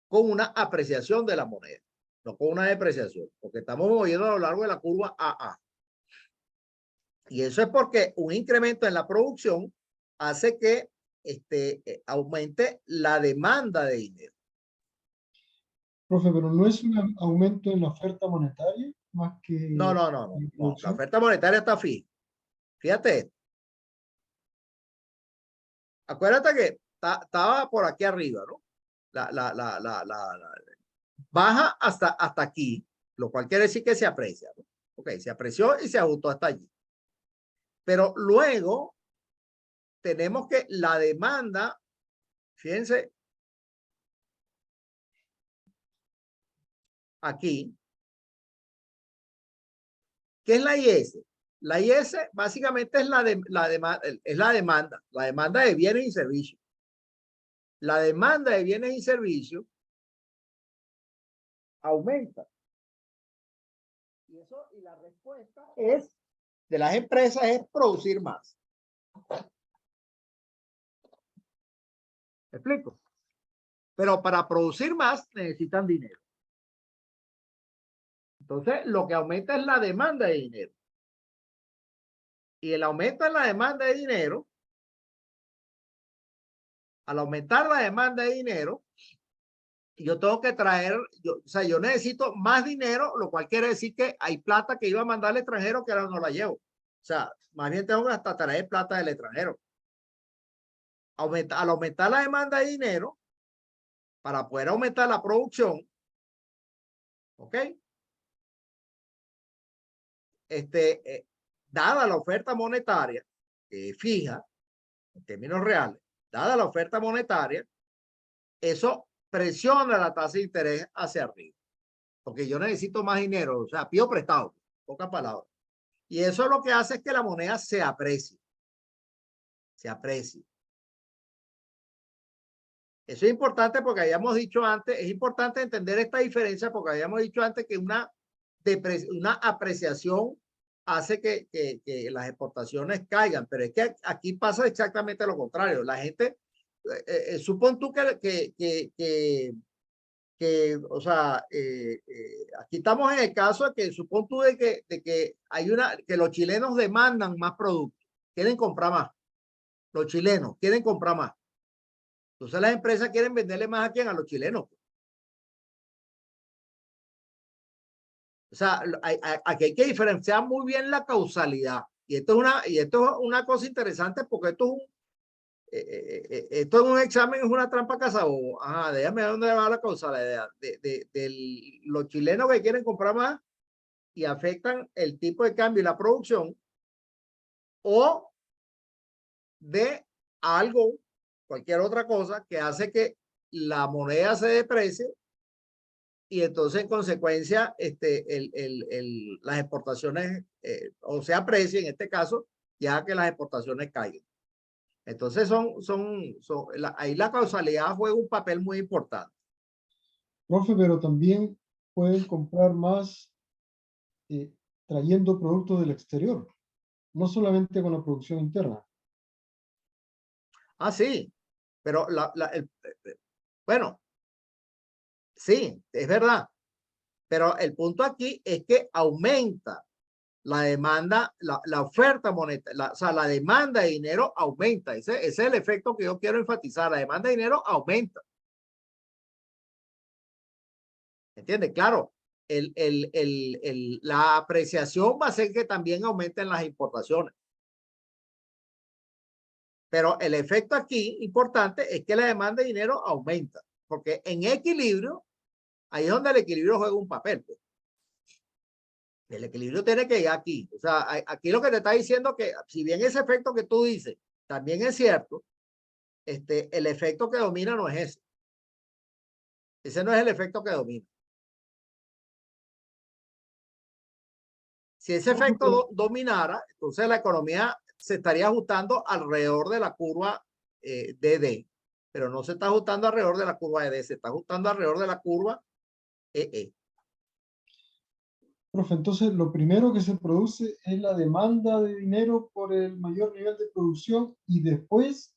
Con una apreciación de la moneda, no con una depreciación, porque estamos moviendo a lo largo de la curva AA. Y eso es porque un incremento en la producción hace que aumente la demanda de dinero. Profe, pero no es un aumento en la oferta monetaria más que No. en La producción. oferta monetaria está fija. Fíjate esto. Acuérdate que estaba por aquí arriba, ¿no? Baja hasta aquí, lo cual quiere decir que se aprecia, ¿no? Ok, se apreció y se ajustó hasta allí. Pero luego tenemos que la demanda, fíjense, aquí, ¿qué es la IS? La IS básicamente es la demanda de bienes y servicios. La demanda de bienes y servicios aumenta. Y la respuesta es de las empresas es producir más. ¿Me explico? Pero para producir más necesitan dinero. Entonces, lo que aumenta es la demanda de dinero. Y el aumento en la demanda de dinero, al aumentar la demanda de dinero, yo tengo que traer, o sea, yo necesito más dinero, lo cual quiere decir que hay plata que iba a mandar al extranjero que ahora no la llevo. O sea, más bien tengo que hasta traer plata del extranjero. Al aumentar la demanda de dinero, para poder aumentar la producción, ¿ok? Dada la oferta monetaria fija, en términos reales, dada la oferta monetaria, eso presiona la tasa de interés hacia arriba, porque yo necesito más dinero, o sea, pido prestado, pocas palabras. Y eso lo que hace es que la moneda se aprecie. Se aprecie. Eso es importante porque habíamos dicho antes, es importante entender esta diferencia porque habíamos dicho antes que una apreciación hace que las exportaciones caigan, pero es que aquí pasa exactamente lo contrario. La gente, supón tú o sea, aquí estamos en el caso de que supón tú de que hay que los chilenos demandan más productos, quieren comprar más. Los chilenos quieren comprar más. Entonces las empresas quieren venderle más a quién, a los chilenos. O sea, aquí hay que diferenciar muy bien la causalidad. Y esto es una cosa interesante porque esto es un examen, es una trampa cazabobo. Ajá, déjame ver dónde va la causalidad de los chilenos que quieren comprar más y afectan el tipo de cambio y la producción, o de algo, cualquier otra cosa que hace que la moneda se deprecie y entonces en consecuencia las exportaciones o se aprecien, en este caso, ya que las exportaciones caigan. Entonces ahí la causalidad juega un papel muy importante. Profe, pero también pueden comprar más trayendo productos del exterior. no solamente con la producción interna. Ah, sí, pero bueno, sí, es verdad. Pero el punto aquí es que aumenta la demanda, la oferta monetaria, o sea, la demanda de dinero aumenta. Ese es el efecto que yo quiero enfatizar. La demanda de dinero aumenta. ¿Entiendes? Claro, la apreciación va a hacer que también aumenten las importaciones. Pero el efecto aquí importante es que la demanda de dinero aumenta, porque en equilibrio, ahí es donde el equilibrio juega un papel. Pues. El equilibrio tiene que ir aquí. O sea, aquí lo que te está diciendo que si bien ese efecto que tú dices también es cierto, el efecto que domina no es ese. Ese no es el efecto que domina. Si ese No, efecto dominara, entonces la economía se estaría ajustando alrededor de la curva DD, pero no se está ajustando alrededor de la curva ED, se está ajustando alrededor de la curva EE. profe, entonces lo primero que se produce es la demanda de dinero por el mayor nivel de producción y después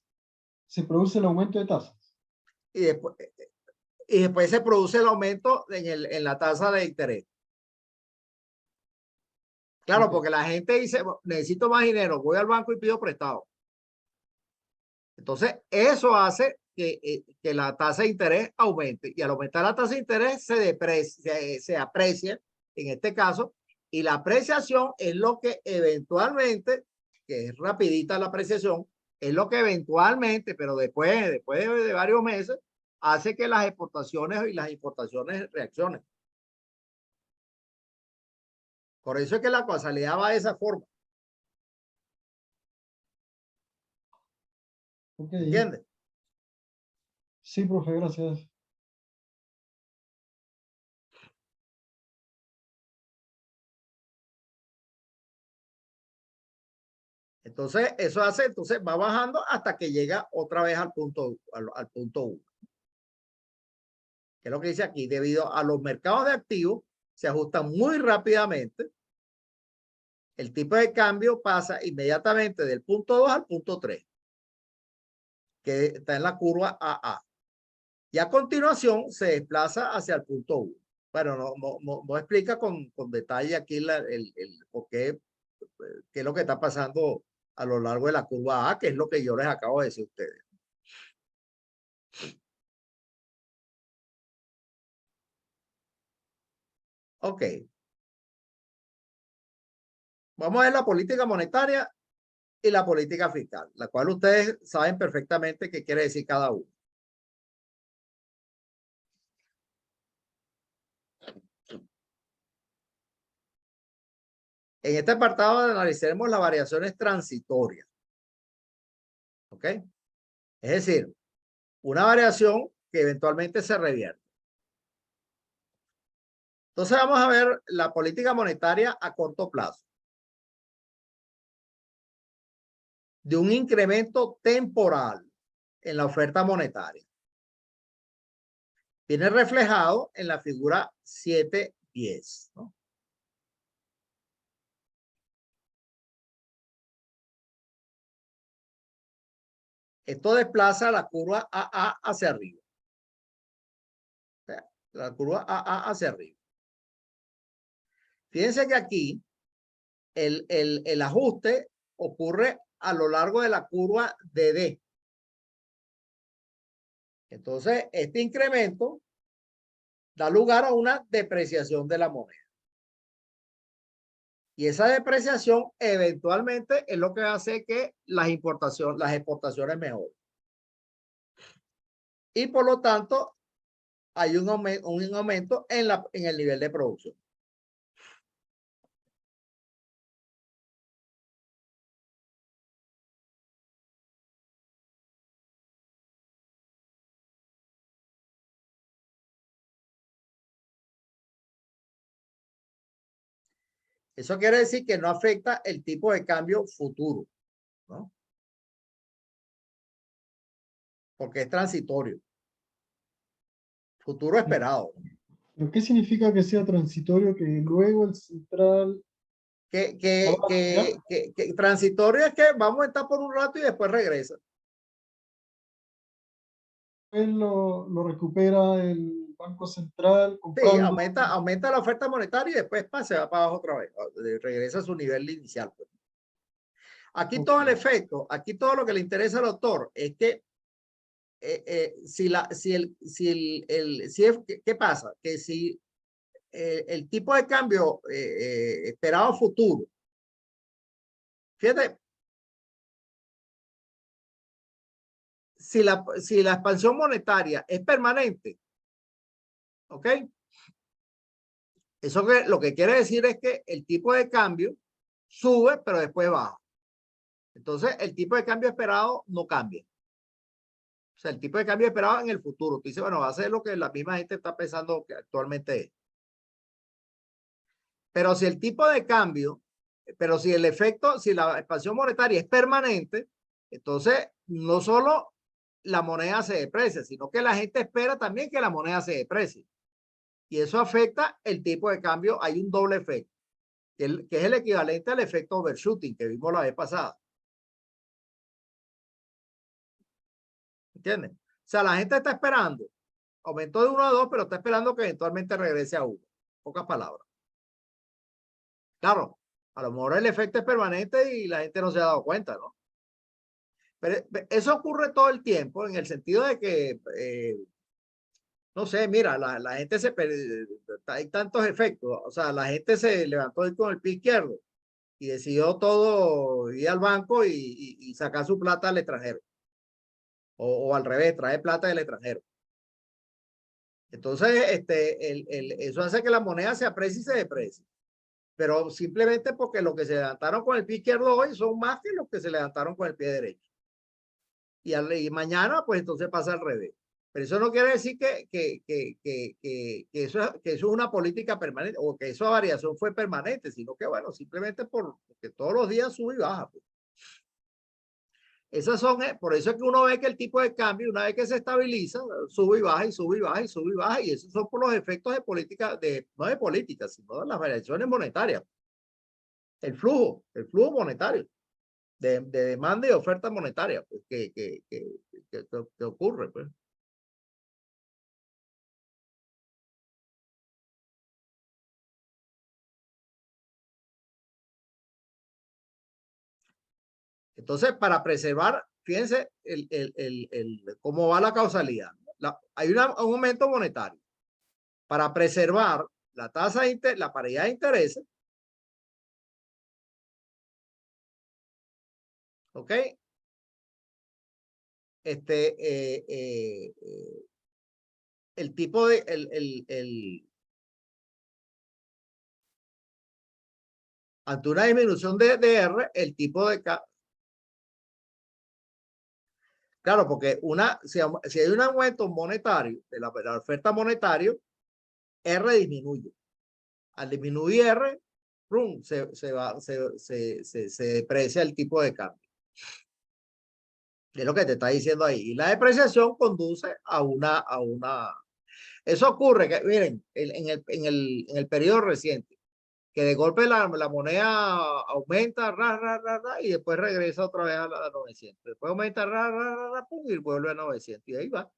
se produce el aumento de tasas. Y después, se produce el aumento en la tasa de interés. Claro, Ok. porque la gente dice, necesito más dinero, voy al banco y pido prestado. Entonces, eso hace que la tasa de interés aumente y al aumentar la tasa de interés se aprecia, en este caso, y la apreciación es lo que eventualmente, que es rapidita la apreciación, es lo que eventualmente, pero después de varios meses, hace que las exportaciones y las importaciones reaccionen. Por eso es que la causalidad va de esa forma. Ok. ¿Entiendes? Sí, profe, gracias. Entonces, eso hace, entonces va bajando hasta que llega otra vez al punto 1. Que es lo que dice aquí, debido a los mercados de activos, se ajustan muy rápidamente. El tipo de cambio pasa inmediatamente del punto 2 al punto 3, que está en la curva AA. Y a continuación se desplaza hacia el punto 1. Bueno, no explica con detalle aquí por qué es lo que está pasando a lo largo de la curva A, que es lo que yo les acabo de decir a ustedes. Ok. Vamos a ver la política monetaria y la política fiscal, la cual ustedes saben perfectamente qué quiere decir cada uno. En este apartado analizaremos las variaciones transitorias. ¿Ok? Es decir, una variación que eventualmente se revierte. Entonces vamos a ver la política monetaria a corto plazo. De un incremento temporal en la oferta monetaria. Viene reflejado en la figura 7.10, ¿no? Esto desplaza la curva AA hacia arriba. O sea, la curva AA hacia arriba. Fíjense que aquí el ajuste ocurre a lo largo de la curva DD. Entonces, este incremento da lugar a una depreciación de la moneda. Y esa depreciación eventualmente es lo que hace que las exportaciones mejoren. Y por lo tanto, hay un aumento en el nivel de producción. Eso quiere decir que no afecta el tipo de cambio futuro, ¿no? Porque es transitorio. Futuro esperado. ¿Pero qué significa que sea transitorio que luego el central Que transitorio es que vamos a estar por un rato y después regresa. Él lo recupera el Banco Central Sí, comprando. aumenta la oferta monetaria y después se va para abajo otra vez. Regresa a su nivel inicial. Pues. Aquí todo el efecto, aquí todo lo que le interesa al autor es que ¿qué pasa? Que si el tipo de cambio esperado futuro, fíjate, si la expansión monetaria es permanente, ¿ok? Eso lo que quiere decir es que el tipo de cambio sube, pero después baja. Entonces, el tipo de cambio esperado no cambia. O sea, el tipo de cambio esperado en el futuro. Tú dices, bueno, va a ser lo que la misma gente está pensando que actualmente es. Pero si el tipo de cambio, pero si el efecto, si la expansión monetaria es permanente, entonces no solo la moneda se deprecia, sino que la gente espera también que la moneda se deprecie. Y eso afecta el tipo de cambio. Hay un doble efecto, que es el equivalente al efecto overshooting que vimos la vez pasada. ¿Entienden? O sea, la gente está esperando. Aumentó de 1 a 2, pero está esperando que eventualmente regrese a 1. Pocas palabras. Claro, a lo mejor el efecto es permanente y la gente no se ha dado cuenta, ¿no? Pero eso ocurre todo el tiempo en el sentido de que, no sé, mira, la gente hay tantos efectos. O sea, la gente se levantó con el pie izquierdo y decidió todo ir al banco y sacar su plata al extranjero. O al revés, traer plata del extranjero. Entonces, eso hace que la moneda se aprecie y se deprecie. Pero simplemente porque los que se levantaron con el pie izquierdo hoy son más que los que se levantaron con el pie derecho. Y mañana, pues entonces pasa al revés. Pero eso no quiere decir que eso es una política permanente o que esa variación fue permanente, sino que, bueno, simplemente porque todos los días sube y baja. Pues. Esas son, por eso es que uno ve que el tipo de cambio, una vez que se estabiliza, sube y baja y sube y baja y sube y baja. Y esos son por los efectos de política, no de política, sino de las variaciones monetarias. El flujo monetario. De demanda y oferta monetaria pues, que ocurre. Pues. Entonces, para preservar, fíjense cómo va la causalidad. Hay un aumento monetario. Para preservar la tasa la paridad de intereses, ¿ok? El tipo de, ante una disminución de R, el tipo de, claro, porque si hay un aumento monetario de la oferta monetaria, R disminuye. Al disminuir R, se deprecia el tipo de cambio. Es lo que te está diciendo ahí. Y la depreciación conduce a una. Eso ocurre, que miren, en el periodo reciente, que de golpe la moneda aumenta, y después regresa otra vez a 900. Después aumenta, y vuelve a 900. Y ahí va.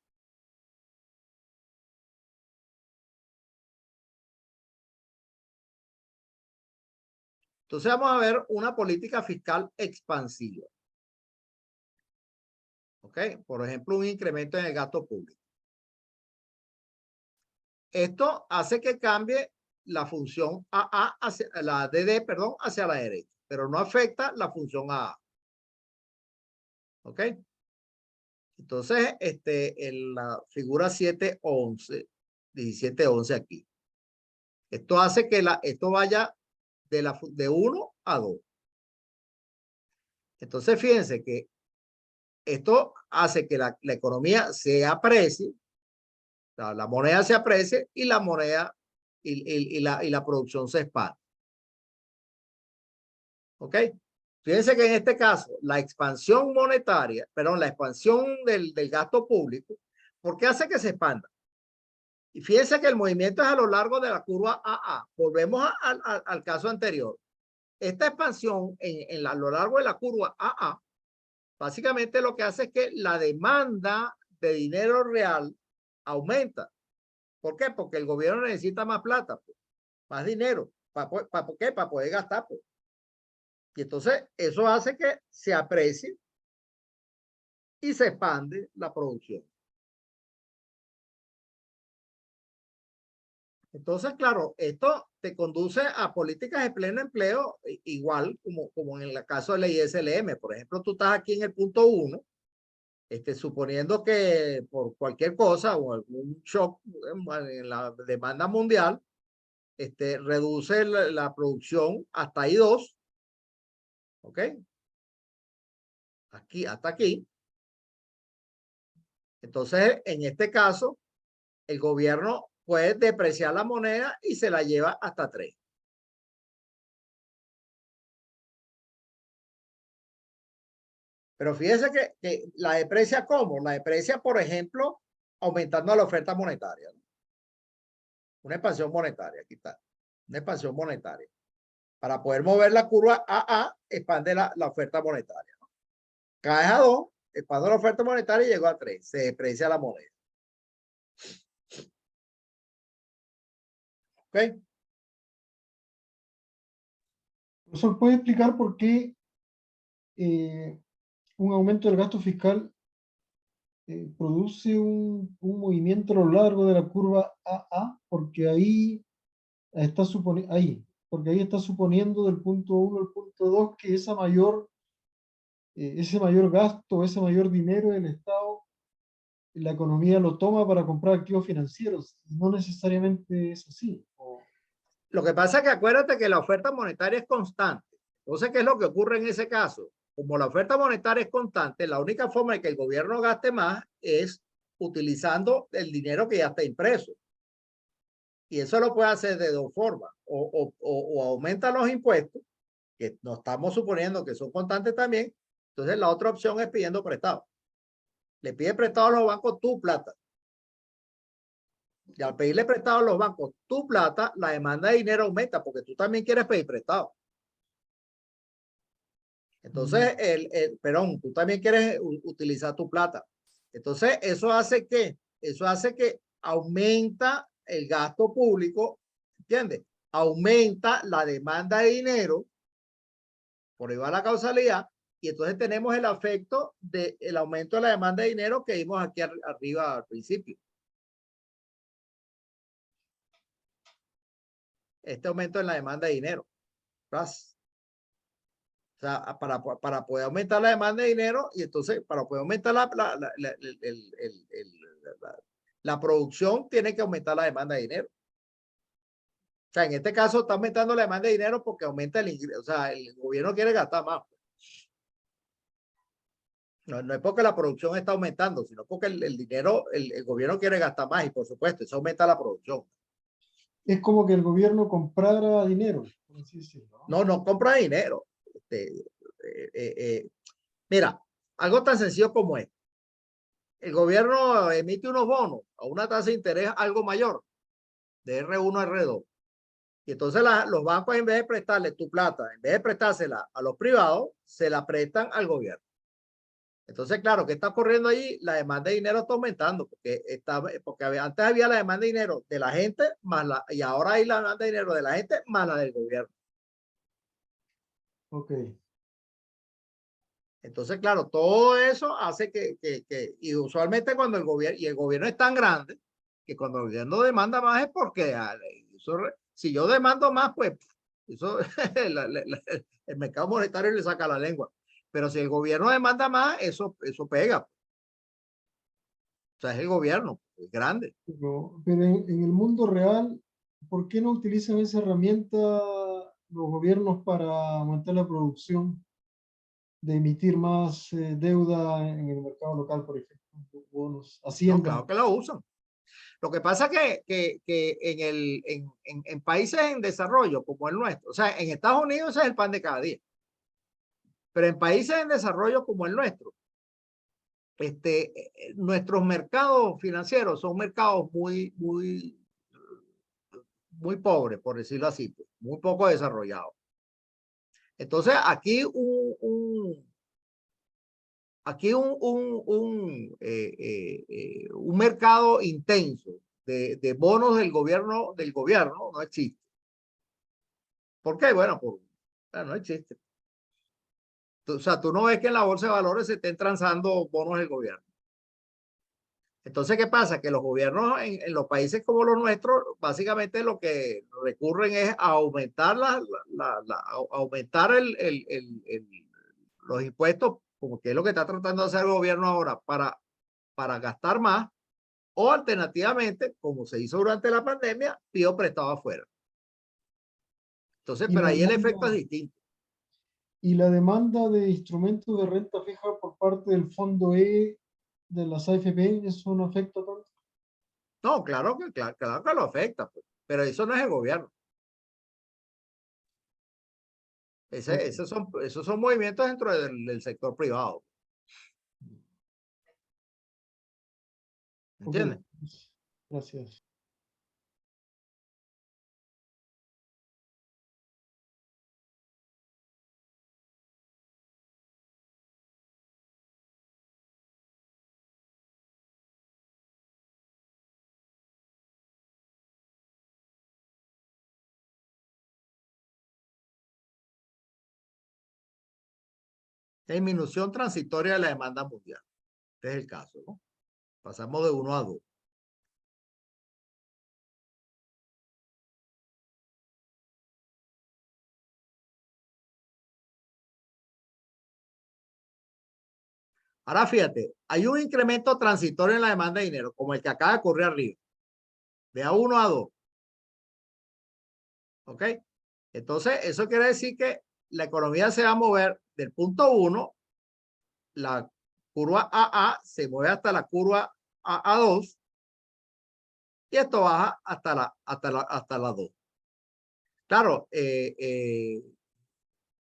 Entonces vamos a ver una política fiscal expansiva. ¿Ok? Por ejemplo, un incremento en el gasto público. Esto hace que cambie la función AA, la DD, perdón, hacia la derecha, pero no afecta la función AA. ¿Ok? Entonces, en la figura 711, 1711 aquí. Esto hace que esto vaya de 1 a 2. Entonces, fíjense que esto hace que la economía se aprecie, la moneda se aprecie y la moneda y la producción se expande. ¿Ok? Fíjense que en este caso, la expansión monetaria, perdón, la expansión del gasto público, ¿por qué hace que se expanda? Y fíjense que el movimiento es a lo largo de la curva AA. Volvemos al caso anterior. esta expansión a lo largo de la curva AA, básicamente lo que hace es que la demanda de dinero real aumenta. ¿Por qué? Porque el gobierno necesita más plata, pues, más dinero. ¿Para qué? Para poder gastar. Pues. Y entonces eso hace que se aprecie y se expande la producción. Entonces, claro, esto te conduce a políticas de pleno empleo, igual como en el caso de la ISLM. Por ejemplo, tú estás aquí en el punto 1, suponiendo que por cualquier cosa o algún shock en la demanda mundial, reduce la producción hasta ahí 2, ¿ok? Aquí, hasta aquí. Entonces, en este caso, el gobierno puede depreciar la moneda y se la lleva hasta 3. Pero fíjese que la deprecia ¿cómo? La deprecia, por ejemplo, aumentando la oferta monetaria. ¿No? Una expansión monetaria, aquí está. Una expansión monetaria. Para poder mover la curva AA, expande la oferta monetaria. ¿No? Cae a 2, expande la oferta monetaria y llegó a 3. Se deprecia la moneda. ¿Ok? ¿Profesor, puede explicar por qué un aumento del gasto fiscal produce un movimiento a lo largo de la curva AA? Porque ahí está suponiendo del punto 1 al punto 2 que ese mayor gasto, ese mayor dinero del Estado, la economía lo toma para comprar activos financieros. No necesariamente es así. Lo que pasa es que acuérdate que la oferta monetaria es constante. Entonces, ¿qué es lo que ocurre en ese caso? Como la oferta monetaria es constante, la única forma de que el gobierno gaste más es utilizando el dinero que ya está impreso. Y eso lo puede hacer de 2 formas. O aumenta los impuestos, que no estamos suponiendo que son constantes también. Entonces, la otra opción es pidiendo prestado. Le pide prestado a los bancos tu plata. Y al pedirle prestado a los bancos tu plata, la demanda de dinero aumenta porque tú también quieres pedir prestado. Entonces, perdón, tú también quieres utilizar tu plata. Entonces, eso hace que aumenta el gasto público, ¿entiendes? Aumenta la demanda de dinero, por ahí va la causalidad, y entonces tenemos el efecto del aumento de la demanda de dinero que vimos aquí arriba al principio. Este aumento en la demanda de dinero. ¿Ras? O sea, para poder aumentar la demanda de dinero y entonces para poder aumentar la producción tiene que aumentar la demanda de dinero. O sea, en este caso está aumentando la demanda de dinero porque aumenta el ingreso. O sea, el gobierno quiere gastar más. No es porque la producción está aumentando, sino porque el dinero, el gobierno quiere gastar más y por supuesto, eso aumenta la producción. Es como que el gobierno comprara dinero, por así decirlo, ¿no? No compra dinero. Mira, algo tan sencillo como es. El gobierno emite unos bonos a una tasa de interés algo mayor, de R1 a R2. Y entonces los bancos, en vez de prestarle tu plata, en vez de prestársela a los privados, se la prestan al gobierno. Entonces, claro, ¿qué está ocurriendo ahí? La demanda de dinero está aumentando, porque antes había la demanda de dinero de la gente, y ahora hay la demanda de dinero de la gente más la del gobierno. Ok. Entonces, claro, todo eso hace y usualmente cuando el gobierno es tan grande, que cuando el gobierno demanda más es porque si yo demando más, pues eso, el mercado monetario le saca la lengua. Pero si el gobierno demanda más, eso pega. O sea, es el gobierno, es grande. Pero en el mundo real, ¿por qué no utilizan esa herramienta los gobiernos para aumentar la producción, de emitir más deuda en el mercado local, por ejemplo, bonos, No, Hacienda? claro que lo usan. Lo que pasa es que en países en desarrollo como el nuestro, o sea, en Estados Unidos ese es el pan de cada día. Pero en países en desarrollo como el nuestro, nuestros mercados financieros son mercados muy pobres, por decirlo así, pues, muy poco desarrollados. Entonces, aquí un mercado intenso de bonos del gobierno no existe. ¿Por qué? Bueno, no existe. O sea, tú no ves que en la bolsa de valores se estén transando bonos del gobierno. Entonces, ¿qué pasa? Que los gobiernos en los países como los nuestros, básicamente lo que recurren es a aumentar, aumentar los impuestos, como que es lo que está tratando de hacer el gobierno ahora, para gastar más, o alternativamente, como se hizo durante la pandemia, pidió prestado afuera. Entonces, Y pero la ahí el efecto es demanda, distinto. y la demanda de instrumentos de renta fija por parte del Fondo E de las AFP, ¿eso no afecta tanto? No, claro que lo afecta, pues, pero eso no es el gobierno. Ok, Esos son movimientos dentro del sector privado. ok, ¿Entiendes? gracias. Disminución transitoria de la demanda mundial. Este es el caso, ¿no? Pasamos de 1 a 2. Ahora fíjate, hay un incremento transitorio en la demanda de dinero, como el que acaba de ocurrir arriba, de A1 a 2. ¿Ok? Entonces, eso quiere decir que la economía se va a mover del punto 1, la curva AA se mueve hasta la curva AA2 y esto baja hasta la 2. Claro,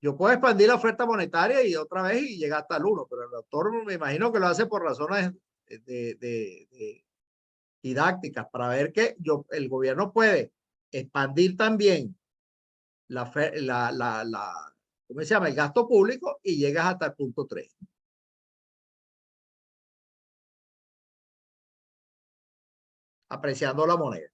yo puedo expandir la oferta monetaria y otra vez y llegar hasta el 1, pero el autor me imagino que lo hace por razones de didácticas para ver que el gobierno puede expandir también ¿cómo se llama? El gasto público y llegas hasta el punto 3. Apreciando la moneda.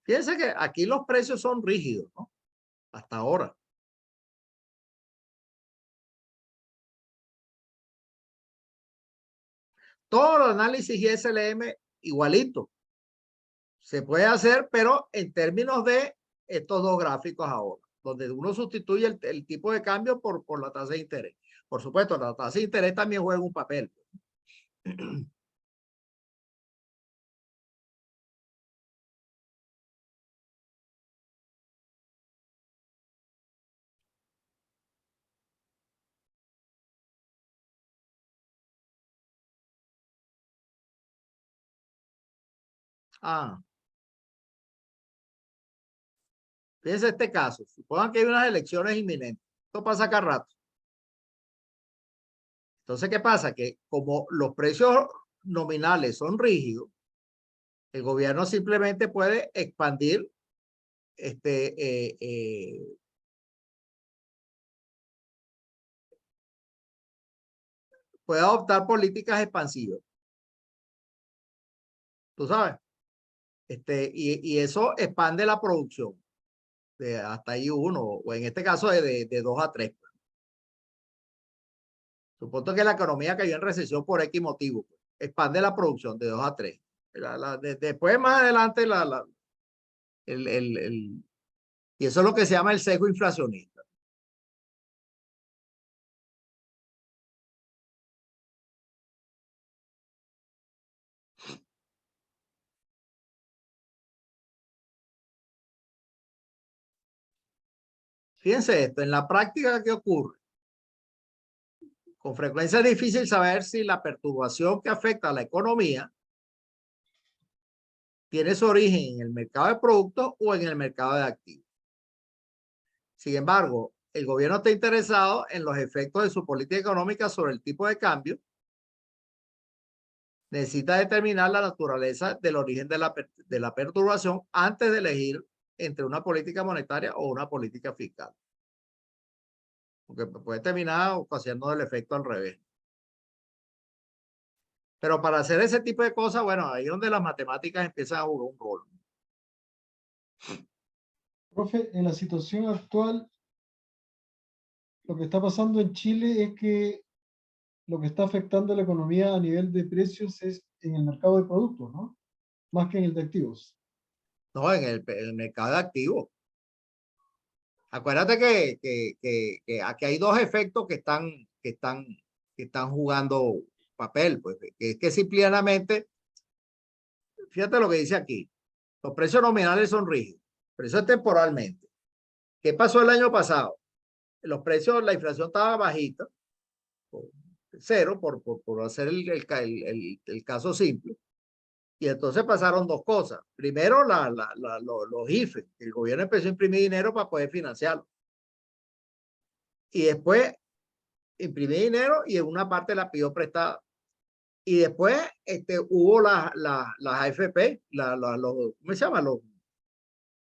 Fíjense que aquí los precios son rígidos, ¿no? Hasta ahora. Todos los análisis ISLM igualito. Se puede hacer, pero en términos de estos dos gráficos ahora, donde uno sustituye el tipo de cambio por la tasa de interés. Por supuesto, la tasa de interés también juega un papel. Ah, fíjense este caso. Supongan que hay unas elecciones inminentes. Esto pasa cada rato. Entonces, ¿qué pasa? Que como los precios nominales son rígidos, el gobierno simplemente puede expandir puede adoptar políticas expansivas, tú sabes, y eso expande la producción de hasta ahí 1, o en este caso de 2 a 3. Supongo que la economía cayó en recesión por X motivo, pues. Expande la producción de 2 a 3. Después, más adelante, y eso es lo que se llama el sesgo inflacionista. Fíjense esto, en la práctica, ¿qué ocurre? Con frecuencia es difícil saber si la perturbación que afecta a la economía tiene su origen en el mercado de productos o en el mercado de activos. Sin embargo, el gobierno está interesado en los efectos de su política económica sobre el tipo de cambio. Necesita determinar la naturaleza del origen de la perturbación antes de elegir entre una política monetaria o una política fiscal. Porque puede terminar ocasionando el efecto al revés. Pero para hacer ese tipo de cosas, bueno, ahí es donde las matemáticas empiezan a jugar un rol. Profe, en la situación actual, lo que está pasando en Chile es que lo que está afectando la economía a nivel de precios es en el mercado de productos, ¿no? Más que en el de activos. No, en el mercado de activos. Acuérdate que aquí hay dos efectos que están jugando papel, pues, que es que simplemente, fíjate lo que dice aquí, los precios nominales son rígidos, pero eso es temporalmente. ¿Qué pasó el año pasado? Los precios, la inflación estaba bajita, cero, por hacer el caso simple. Y entonces pasaron dos cosas. Primero, los IFE. El gobierno empezó a imprimir dinero para poder financiarlo. Y después imprimí dinero y en una parte la pidió prestada. Y después hubo las AFP, ¿cómo se llama?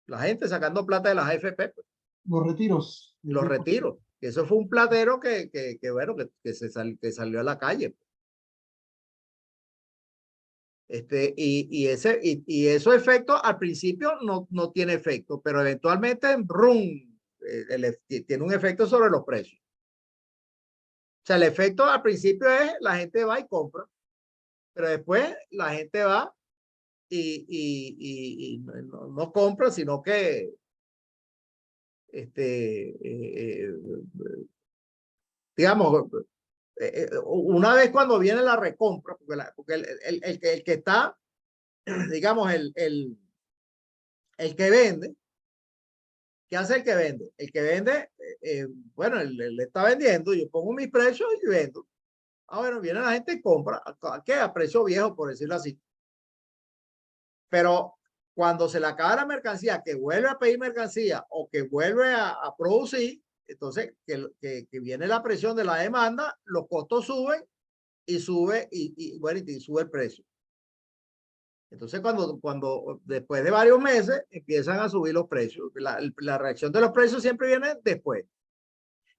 La gente sacando plata de las AFP, pues, Los retiros. los retiros. Eso fue un platero bueno, que salió a la calle. Y esos efectos al principio no tiene efecto, pero eventualmente ¡brum! Tiene un efecto sobre los precios. O sea, el efecto al principio es la gente va y compra, pero después la gente va y no compra, sino que digamos, una vez cuando viene la recompra, porque el que está, digamos, el que vende, ¿qué hace el que vende? El que vende, bueno, él está vendiendo, yo pongo mis precios y vendo. Ah, bueno, viene la gente y compra, ¿qué? A precio viejo, por decirlo así. Pero cuando se le acaba la mercancía, que vuelve a pedir mercancía o que vuelve a producir, entonces que viene la presión de la demanda, los costos suben y sube bueno, y sube el precio. Entonces cuando después de varios meses empiezan a subir los precios, la reacción de los precios siempre viene después.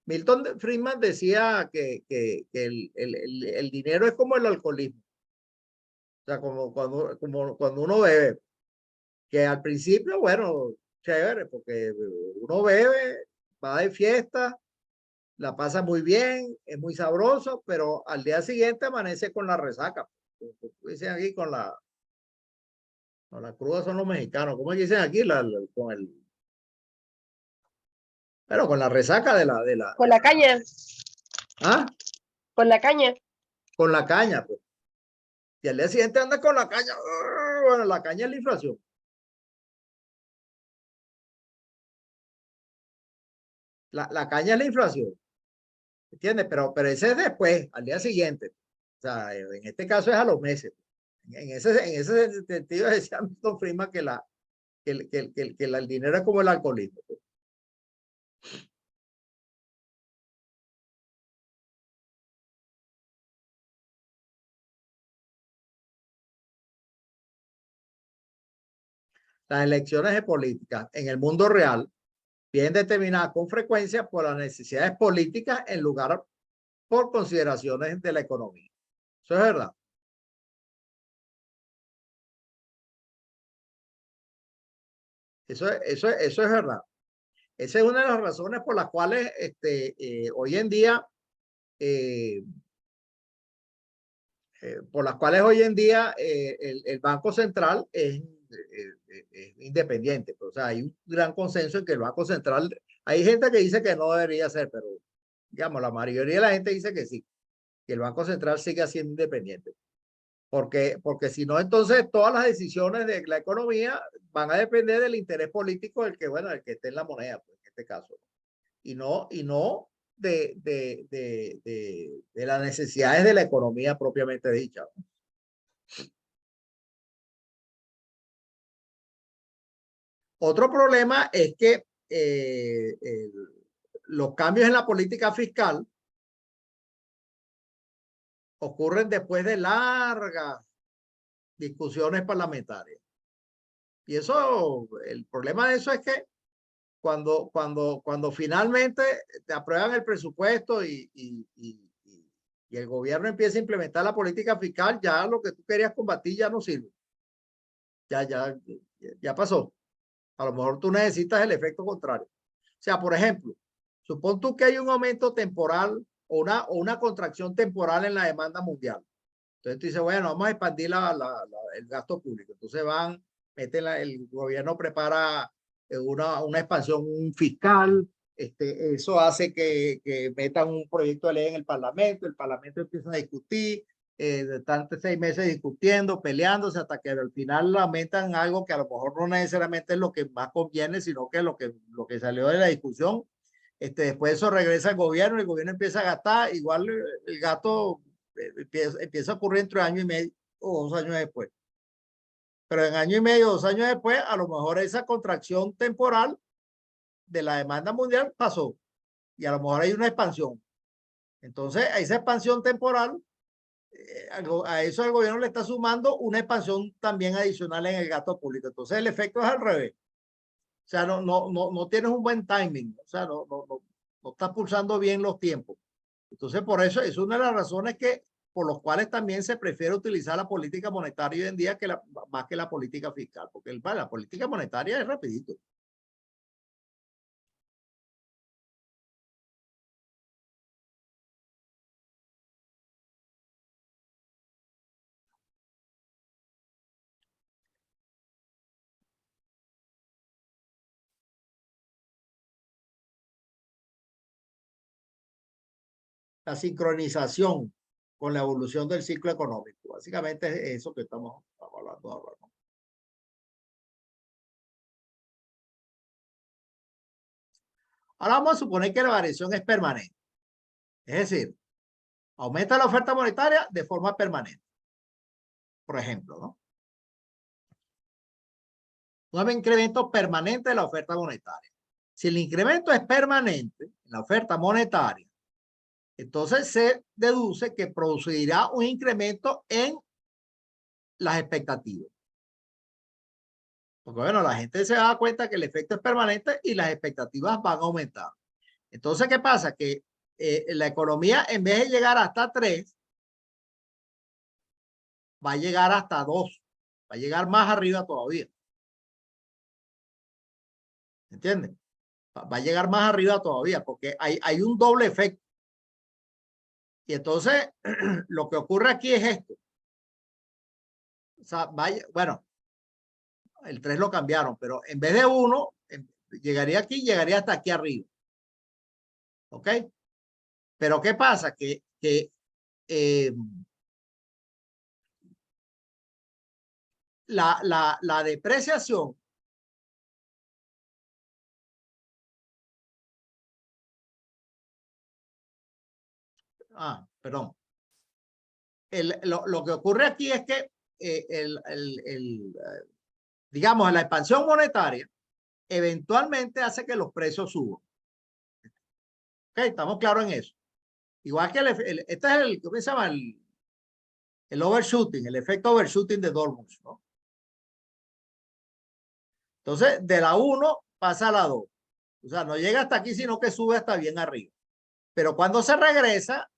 Milton Friedman decía que el dinero es como el alcoholismo. O sea, como cuando uno bebe, que al principio, bueno, chévere, porque uno bebe, va de fiesta, la pasa muy bien, es muy sabroso, pero al día siguiente amanece con la resaca. Dicen aquí con la cruda son los mexicanos. ¿Cómo dicen aquí? Pero con la resaca Con la caña. ¿Ah? Con la caña. Con la caña, pues. Y al día siguiente anda con la caña. Bueno, la caña es la inflación. La caña es la inflación. ¿Entiendes? Pero ese es después, al día siguiente. O sea, en este caso es a los meses. En ese sentido decía Milton Friedman que el dinero es como el alcoholismo. Las elecciones de políticas en el mundo real vienen determinadas con frecuencia por las necesidades políticas en lugar por consideraciones de la economía. Eso es verdad. Eso es verdad. Esa es una de las razones por las cuales hoy en día el Banco Central es independiente. O sea, hay un gran consenso en que el Banco Central, hay gente que dice que no debería ser, pero digamos, la mayoría de la gente dice que sí, que el Banco Central sigue siendo independiente. Porque si no, entonces todas las decisiones de la economía van a depender del interés político del que, bueno, el que esté en la moneda, pues, en este caso. y no de las necesidades de la economía propiamente dicha. Otro problema es que los cambios en la política fiscal ocurren después de largas discusiones parlamentarias. Y eso, el problema de eso es que cuando finalmente te aprueban el presupuesto y el gobierno empieza a implementar la política fiscal, ya lo que tú querías combatir ya no sirve. Ya pasó. A lo mejor tú necesitas el efecto contrario. O sea, por ejemplo, supón tú que hay un aumento temporal o una contracción temporal en la demanda mundial. Entonces tú dices, bueno, vamos a expandir el gasto público. Entonces el gobierno prepara una expansión fiscal. Eso hace que metan un proyecto de ley en el Parlamento empieza a discutir, están 6 meses discutiendo, peleándose hasta que al final lamentan algo que a lo mejor no necesariamente es lo que más conviene, sino que lo que salió de la discusión. Después eso regresa al gobierno, el gobierno empieza a gastar, igual el gasto empieza a ocurrir entre año y medio o 2 años después. Pero en año y medio, 2 años después, a lo mejor esa contracción temporal de la demanda mundial pasó y a lo mejor hay una expansión. Entonces, a esa expansión temporal, a eso el gobierno le está sumando una expansión también adicional en el gasto público. Entonces, el efecto es al revés. O sea, no tienes un buen timing. O sea, no estás pulsando bien los tiempos. Entonces, por eso es una de las razones por los cuales también se prefiere utilizar la política monetaria hoy en día más que la política fiscal, porque la política monetaria es rapidito. La sincronización con la evolución del ciclo económico. Básicamente es eso que estamos hablando ahora, ¿no? Ahora vamos a suponer que la variación es permanente. Es decir, aumenta la oferta monetaria de forma permanente. Por ejemplo, ¿no? Un incremento permanente de la oferta monetaria. Si el incremento es permanente en la oferta monetaria, entonces se deduce que producirá un incremento en las expectativas. Porque bueno, la gente se da cuenta que el efecto es permanente y las expectativas van a aumentar. Entonces, ¿qué pasa? Que la economía, en vez de llegar hasta 3, va a llegar hasta 2. Va a llegar más arriba todavía. ¿Entiendes? Va a llegar más arriba todavía porque hay un doble efecto. Y entonces, lo que ocurre aquí es esto. O sea, bueno, el 3 lo cambiaron, pero en vez de 1, llegaría aquí, llegaría hasta aquí arriba. ¿Ok? Pero ¿qué pasa? Que la depreciación perdón. Lo que ocurre aquí es que digamos, la expansión monetaria eventualmente hace que los precios suban. ¿Ok? Estamos claros en eso. Igual que este es ¿cómo se llama? El overshooting, el efecto overshooting de Dormus, ¿no? Entonces, de la 1 pasa a la 2. O sea, no llega hasta aquí, sino que sube hasta bien arriba. Pero cuando se regresa,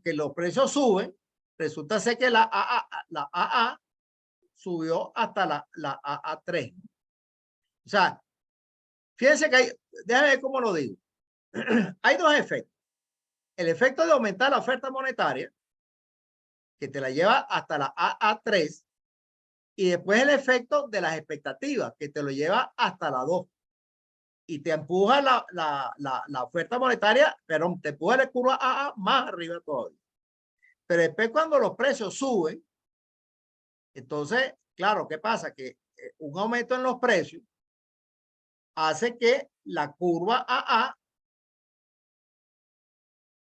que los precios suben, resulta ser que la AA subió hasta la AA3. O sea, fíjense que déjame ver cómo lo digo. Hay 2 efectos. El efecto de aumentar la oferta monetaria, que te la lleva hasta la AA3, y después el efecto de las expectativas, que te lo lleva hasta la 2. Y te empuja la oferta monetaria, pero te empuja la curva AA más arriba todavía. Pero después cuando los precios suben, entonces, claro, ¿qué pasa? Que un aumento en los precios hace que la curva AA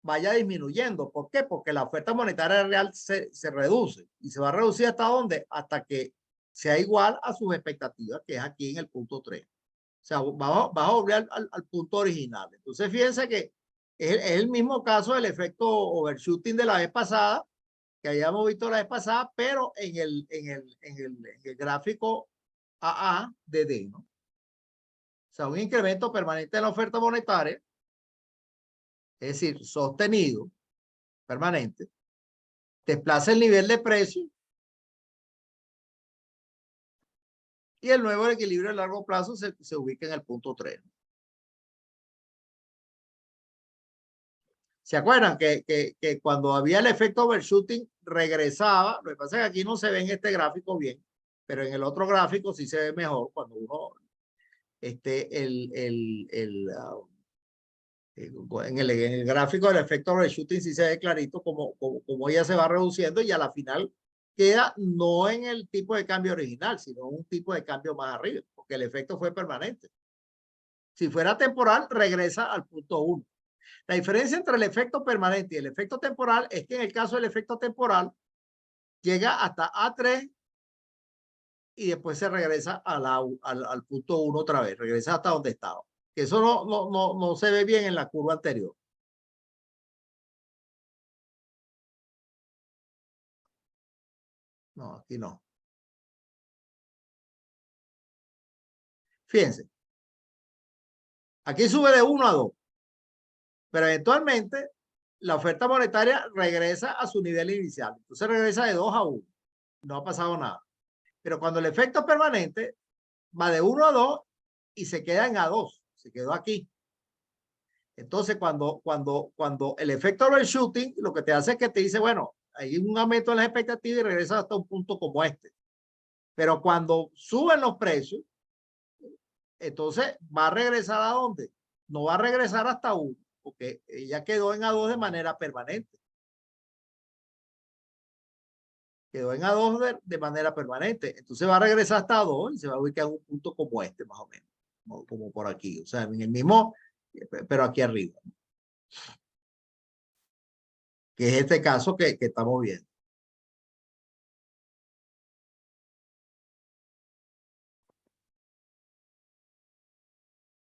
vaya disminuyendo. ¿Por qué? Porque la oferta monetaria real se reduce. ¿Y se va a reducir hasta dónde? Hasta que sea igual a sus expectativas, que es aquí en el punto 3. O sea, vas a volver al punto original. Entonces, fíjense que es el mismo caso del efecto overshooting de la vez pasada, que habíamos visto la vez pasada, pero en el gráfico AA de D, ¿no? O sea, un incremento permanente en la oferta monetaria, es decir, sostenido, permanente, desplaza el nivel de precio y el nuevo equilibrio a largo plazo se ubica en el punto 3. ¿Se acuerdan que cuando había el efecto overshooting regresaba? Lo que pasa es que aquí no se ve en este gráfico bien, pero en el otro gráfico sí se ve mejor cuando uno en el gráfico del efecto overshooting sí se ve clarito como ella se va reduciendo y a la final queda no en el tipo de cambio original, sino un tipo de cambio más arriba, porque el efecto fue permanente. Si fuera temporal, regresa al punto 1. La diferencia entre el efecto permanente y el efecto temporal es que en el caso del efecto temporal llega hasta A3 y después se regresa al punto 1 otra vez, regresa hasta donde estaba. Que eso no se ve bien en la curva anterior. No, aquí no. Fíjense. Aquí sube de 1 a 2. Pero eventualmente la oferta monetaria regresa a su nivel inicial. Entonces regresa de 2 a 1. No ha pasado nada. Pero cuando el efecto es permanente, va de 1 a 2 y se queda en A2. Se quedó aquí. Entonces, cuando el efecto overshooting, lo que te hace es que te dice, bueno, hay un aumento en las expectativas y regresa hasta un punto como este. Pero cuando suben los precios, entonces va a regresar a dónde? No va a regresar hasta 1, porque ella quedó en A2 de manera permanente. Quedó en A2 de manera permanente. Entonces va a regresar hasta A2 y se va a ubicar en un punto como este, más o menos. Como por aquí. O sea, en el mismo, pero aquí arriba. Que es este caso que estamos viendo.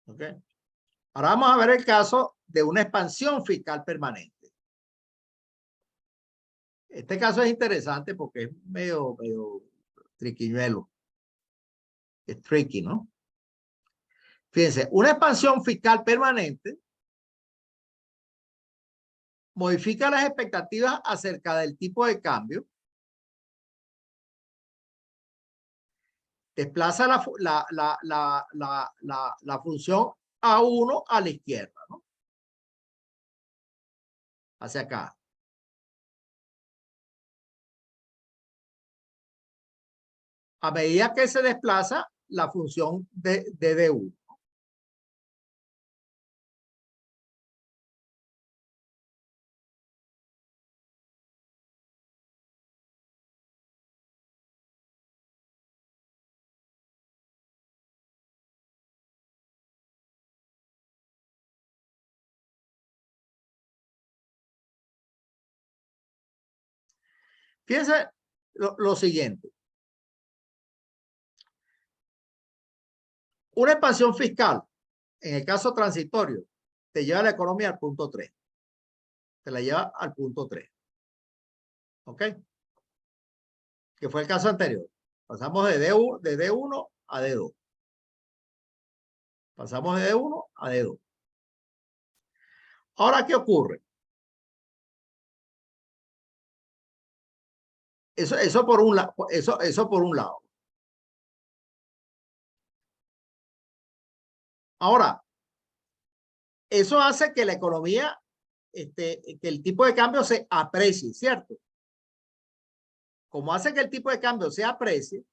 ¿Ok? Ahora vamos a ver el caso de una expansión fiscal permanente. Este caso es interesante porque es medio triquiñuelo. Es tricky, ¿no? Fíjense, una expansión fiscal permanente modifica las expectativas acerca del tipo de cambio, desplaza la función A1 a la izquierda, ¿no? Hacia acá. A medida que se desplaza la función de D1. Fíjense lo siguiente. Una expansión fiscal, en el caso transitorio, te lleva a la economía al punto 3. Te la lleva al punto 3. ¿Ok? Que fue el caso anterior. Pasamos de D1 a D2. Pasamos de D1 a D2. Ahora, ¿qué ocurre? Eso por un lado. Eso por un lado. Ahora, eso hace que la economía, que el tipo de cambio se aprecie, ¿cierto? Como hace que el tipo de cambio se aprecie,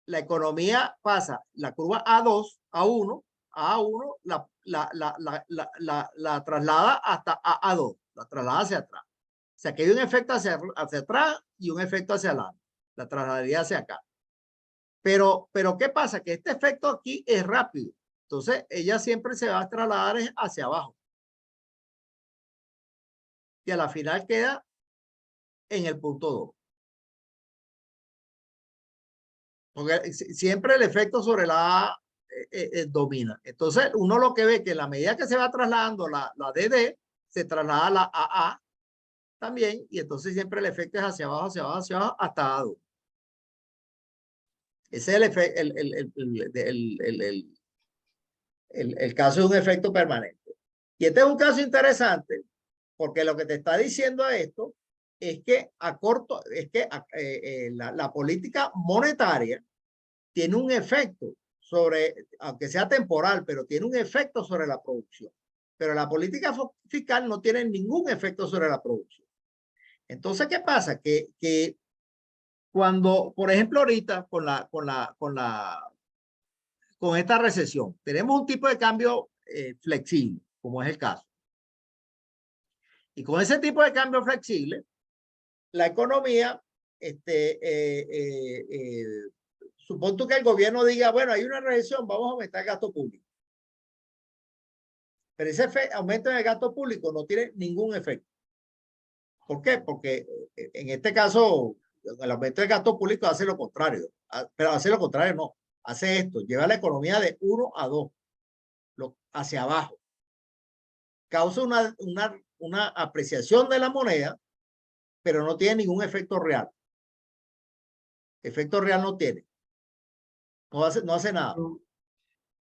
la economía pasa la curva A2, A1, A1 la traslada hasta A2, la traslada hacia atrás. O sea que hay un efecto hacia atrás y un efecto hacia adelante. La trasladaría hacia acá. Pero ¿qué pasa? Que este efecto aquí es rápido. Entonces, ella siempre se va a trasladar hacia abajo. y a la final queda en el punto 2. Porque siempre el efecto sobre la A domina. Entonces, uno lo que ve que en la medida que se va trasladando la DD, se traslada la AA también, y entonces siempre el efecto es hacia abajo, hacia abajo, hacia abajo, hasta A2. Ese es el efecto, el caso de un efecto permanente. Y este es un caso interesante, porque lo que te está diciendo esto es que la política monetaria tiene un efecto sobre, aunque sea temporal, pero tiene un efecto sobre la producción. Pero la política fiscal no tiene ningún efecto sobre la producción. Entonces, ¿qué pasa? Que cuando, por ejemplo, ahorita con esta recesión, tenemos un tipo de cambio flexible, como es el caso. Y con ese tipo de cambio flexible, la economía, supongo que el gobierno diga, bueno, hay una recesión, vamos a aumentar el gasto público. Pero ese aumento en el gasto público no tiene ningún efecto. ¿Por qué? Porque en este caso, el aumento del gasto público hace lo contrario. Pero hace lo contrario, no. Hace esto, lleva la economía de 1 a 2, hacia abajo. Causa una apreciación de la moneda, pero no tiene ningún efecto real. Efecto real no tiene. No hace nada.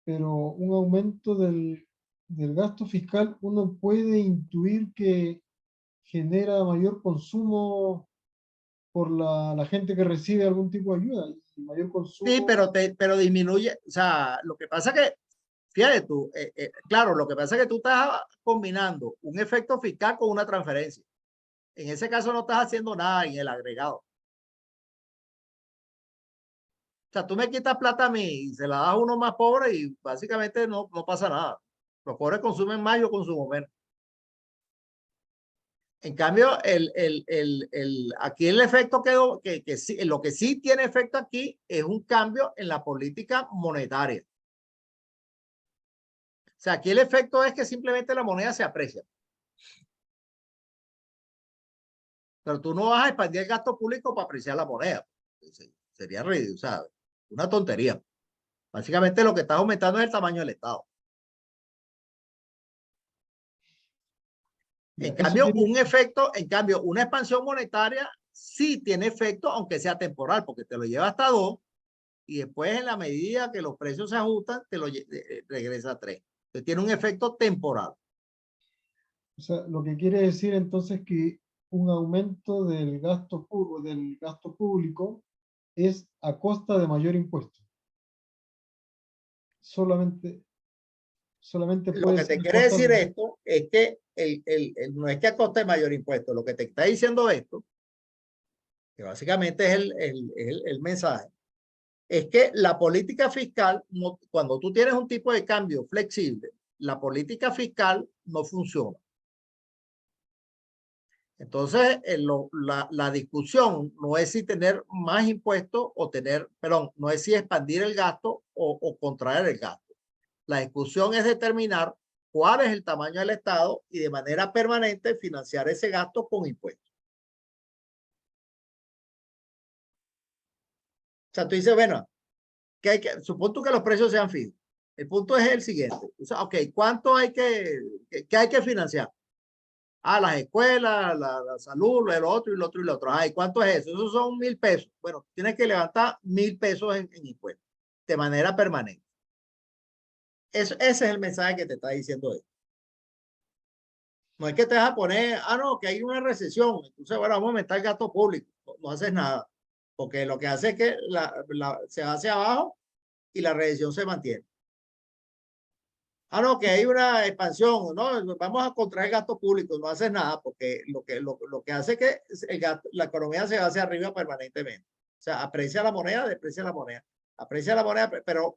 Pero un aumento del gasto fiscal, uno puede intuir que genera mayor consumo por la gente que recibe algún tipo de ayuda. Y mayor consumo. Sí, pero disminuye. O sea, lo que pasa que, fíjate tú, claro, lo que pasa es que tú estás combinando un efecto fiscal con una transferencia. En ese caso no estás haciendo nada en el agregado. O sea, tú me quitas plata a mí y se la das a uno más pobre y básicamente no pasa nada. Los pobres consumen más, yo consumo menos. En cambio, aquí el efecto que sí, lo que sí tiene efecto aquí es un cambio en la política monetaria. O sea, aquí el efecto es que simplemente la moneda se aprecia. Pero tú no vas a expandir el gasto público para apreciar la moneda. Sería ridículo, o sea, una tontería. Básicamente lo que estás aumentando es el tamaño del Estado. En cambio, una expansión monetaria sí tiene efecto, aunque sea temporal, porque te lo lleva hasta 2 y después en la medida que los precios se ajustan, te lo regresa a 3. Entonces tiene un efecto temporal. O sea, lo que quiere decir entonces que un aumento del gasto público es a costa de mayor impuesto. Solamente Lo puede que te ser a quiere costa decir de... esto es que no es que a costa de mayor impuesto. Lo que te está diciendo esto, que básicamente es el mensaje, es que la política fiscal, cuando tú tienes un tipo de cambio flexible, la política fiscal no funciona. Entonces, la discusión no es si tener más impuestos o no es si expandir el gasto o contraer el gasto. La discusión es determinar cuál es el tamaño del Estado y de manera permanente financiar ese gasto con impuestos. O sea, tú dices, bueno, supón tú que los precios sean fijos. El punto es el siguiente. O sea, ok, ¿cuánto qué hay que financiar? Las escuelas, la salud, el otro y lo otro y lo otro. ¿Y cuánto es eso? Esos son 1.000 pesos. Bueno, tienes que levantar 1.000 pesos en impuestos de manera permanente. Ese es el mensaje que te está diciendo esto. No es que te vas a poner, no, que hay una recesión. Entonces, bueno, vamos a aumentar el gasto público. No haces nada. Porque lo que hace es que se va hacia abajo y la recesión se mantiene. No, que hay una expansión, no, vamos a contraer gasto público, no haces nada porque lo que hace es que la economía se va hacia arriba permanentemente. O sea, aprecia la moneda, deprecia la moneda. Aprecia la moneda, pero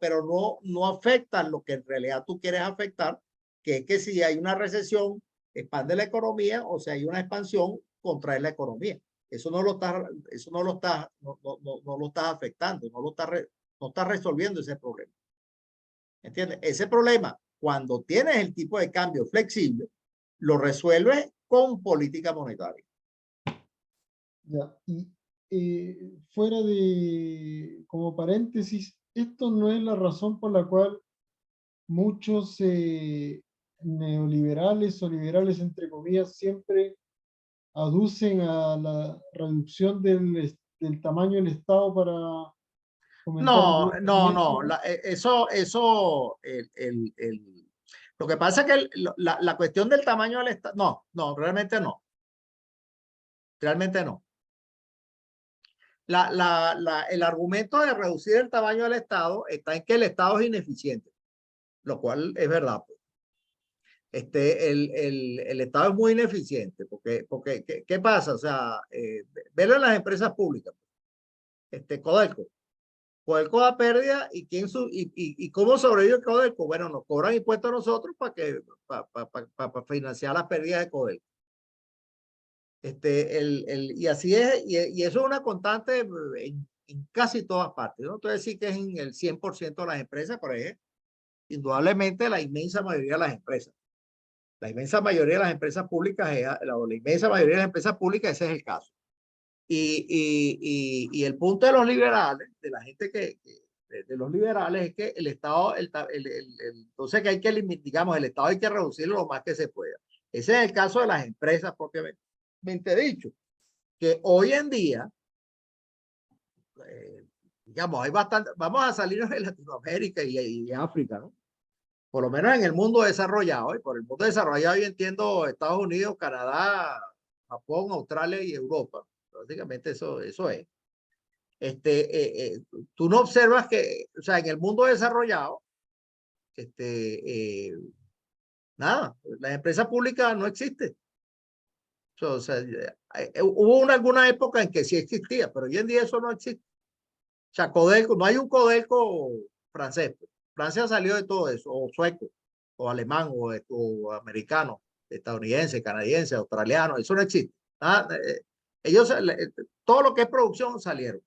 no afecta lo que en realidad tú quieres afectar, que es que si hay una recesión, expande la economía, o si hay una expansión, contrae la economía. Eso no lo estás afectando, no está resolviendo ese problema. ¿Entiendes? Ese problema, cuando tienes el tipo de cambio flexible, lo resuelves con política monetaria. Ya, y fuera de, como paréntesis, esto no es la razón por la cual muchos neoliberales o liberales, entre comillas, siempre aducen a la reducción del tamaño del Estado para fomentar el No, libre no, no. comercio. Lo que pasa es que la cuestión del tamaño del Estado, no, no, realmente no. Realmente no. El argumento de reducir el tamaño del Estado está en que el Estado es ineficiente, lo cual es verdad. Pues. El Estado es muy ineficiente, porque ¿qué pasa? O sea, velo en las empresas públicas. Codelco. Codelco da pérdida y ¿cómo sobrevive Codelco? Bueno, nos cobran impuestos a nosotros para financiar las pérdidas de Codelco. Y así es, y eso es una constante en casi todas partes. No estoy decir que es en el 100% de las empresas, pero es indudablemente la inmensa mayoría de las empresas. La inmensa mayoría de las empresas públicas, la inmensa mayoría de las empresas públicas, ese es el caso. Y el punto de los liberales, de la gente de los liberales, es que el Estado, entonces que hay que, digamos, el Estado hay que reducirlo lo más que se pueda. Ese es el caso de las empresas propiamente dicho, que hoy en día, digamos, hay bastante, vamos a salir de Latinoamérica y África, ¿no? Por lo menos en el mundo desarrollado, y por el mundo desarrollado yo entiendo Estados Unidos, Canadá, Japón, Australia y Europa. Básicamente eso es. Tú no observas que, o sea, en el mundo desarrollado, nada, las empresas públicas no existen. O sea, hubo alguna época en que sí existía, pero hoy en día eso no existe. O sea, Codelco, no hay un Codelco francés. Francia salió de todo eso, o sueco, o alemán, o americano, estadounidense, canadiense, australiano, eso no existe. Nada, ellos, todo lo que es producción salieron.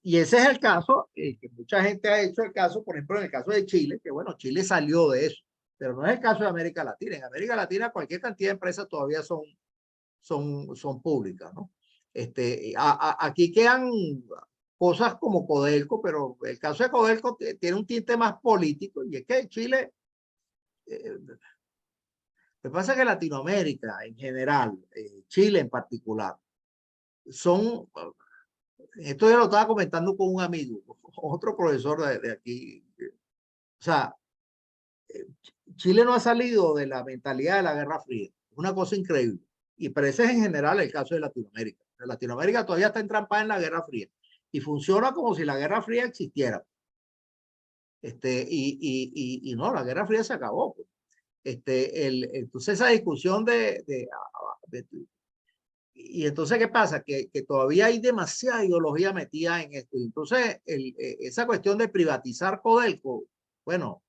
Y ese es el caso, que mucha gente ha hecho el caso, por ejemplo, en el caso de Chile, que bueno, Chile salió de eso, pero no es el caso de América Latina. En América Latina cualquier cantidad de empresas todavía son públicas, ¿no? Aquí quedan cosas como Codelco, pero el caso de Codelco tiene un tinte más político, y es que Chile, lo que pasa es que Latinoamérica en general, Chile en particular, esto ya lo estaba comentando con un amigo, otro profesor de aquí, o sea, Chile no ha salido de la mentalidad de la Guerra Fría, una cosa increíble, pero ese es en general el caso de Latinoamérica. Latinoamérica todavía está entrampada en la Guerra Fría y funciona como si la Guerra Fría existiera. Y no, la Guerra Fría se acabó. Pues. Entonces esa discusión y entonces, ¿qué pasa? Que todavía hay demasiada ideología metida en esto. Entonces, esa cuestión de privatizar Codelco, bueno,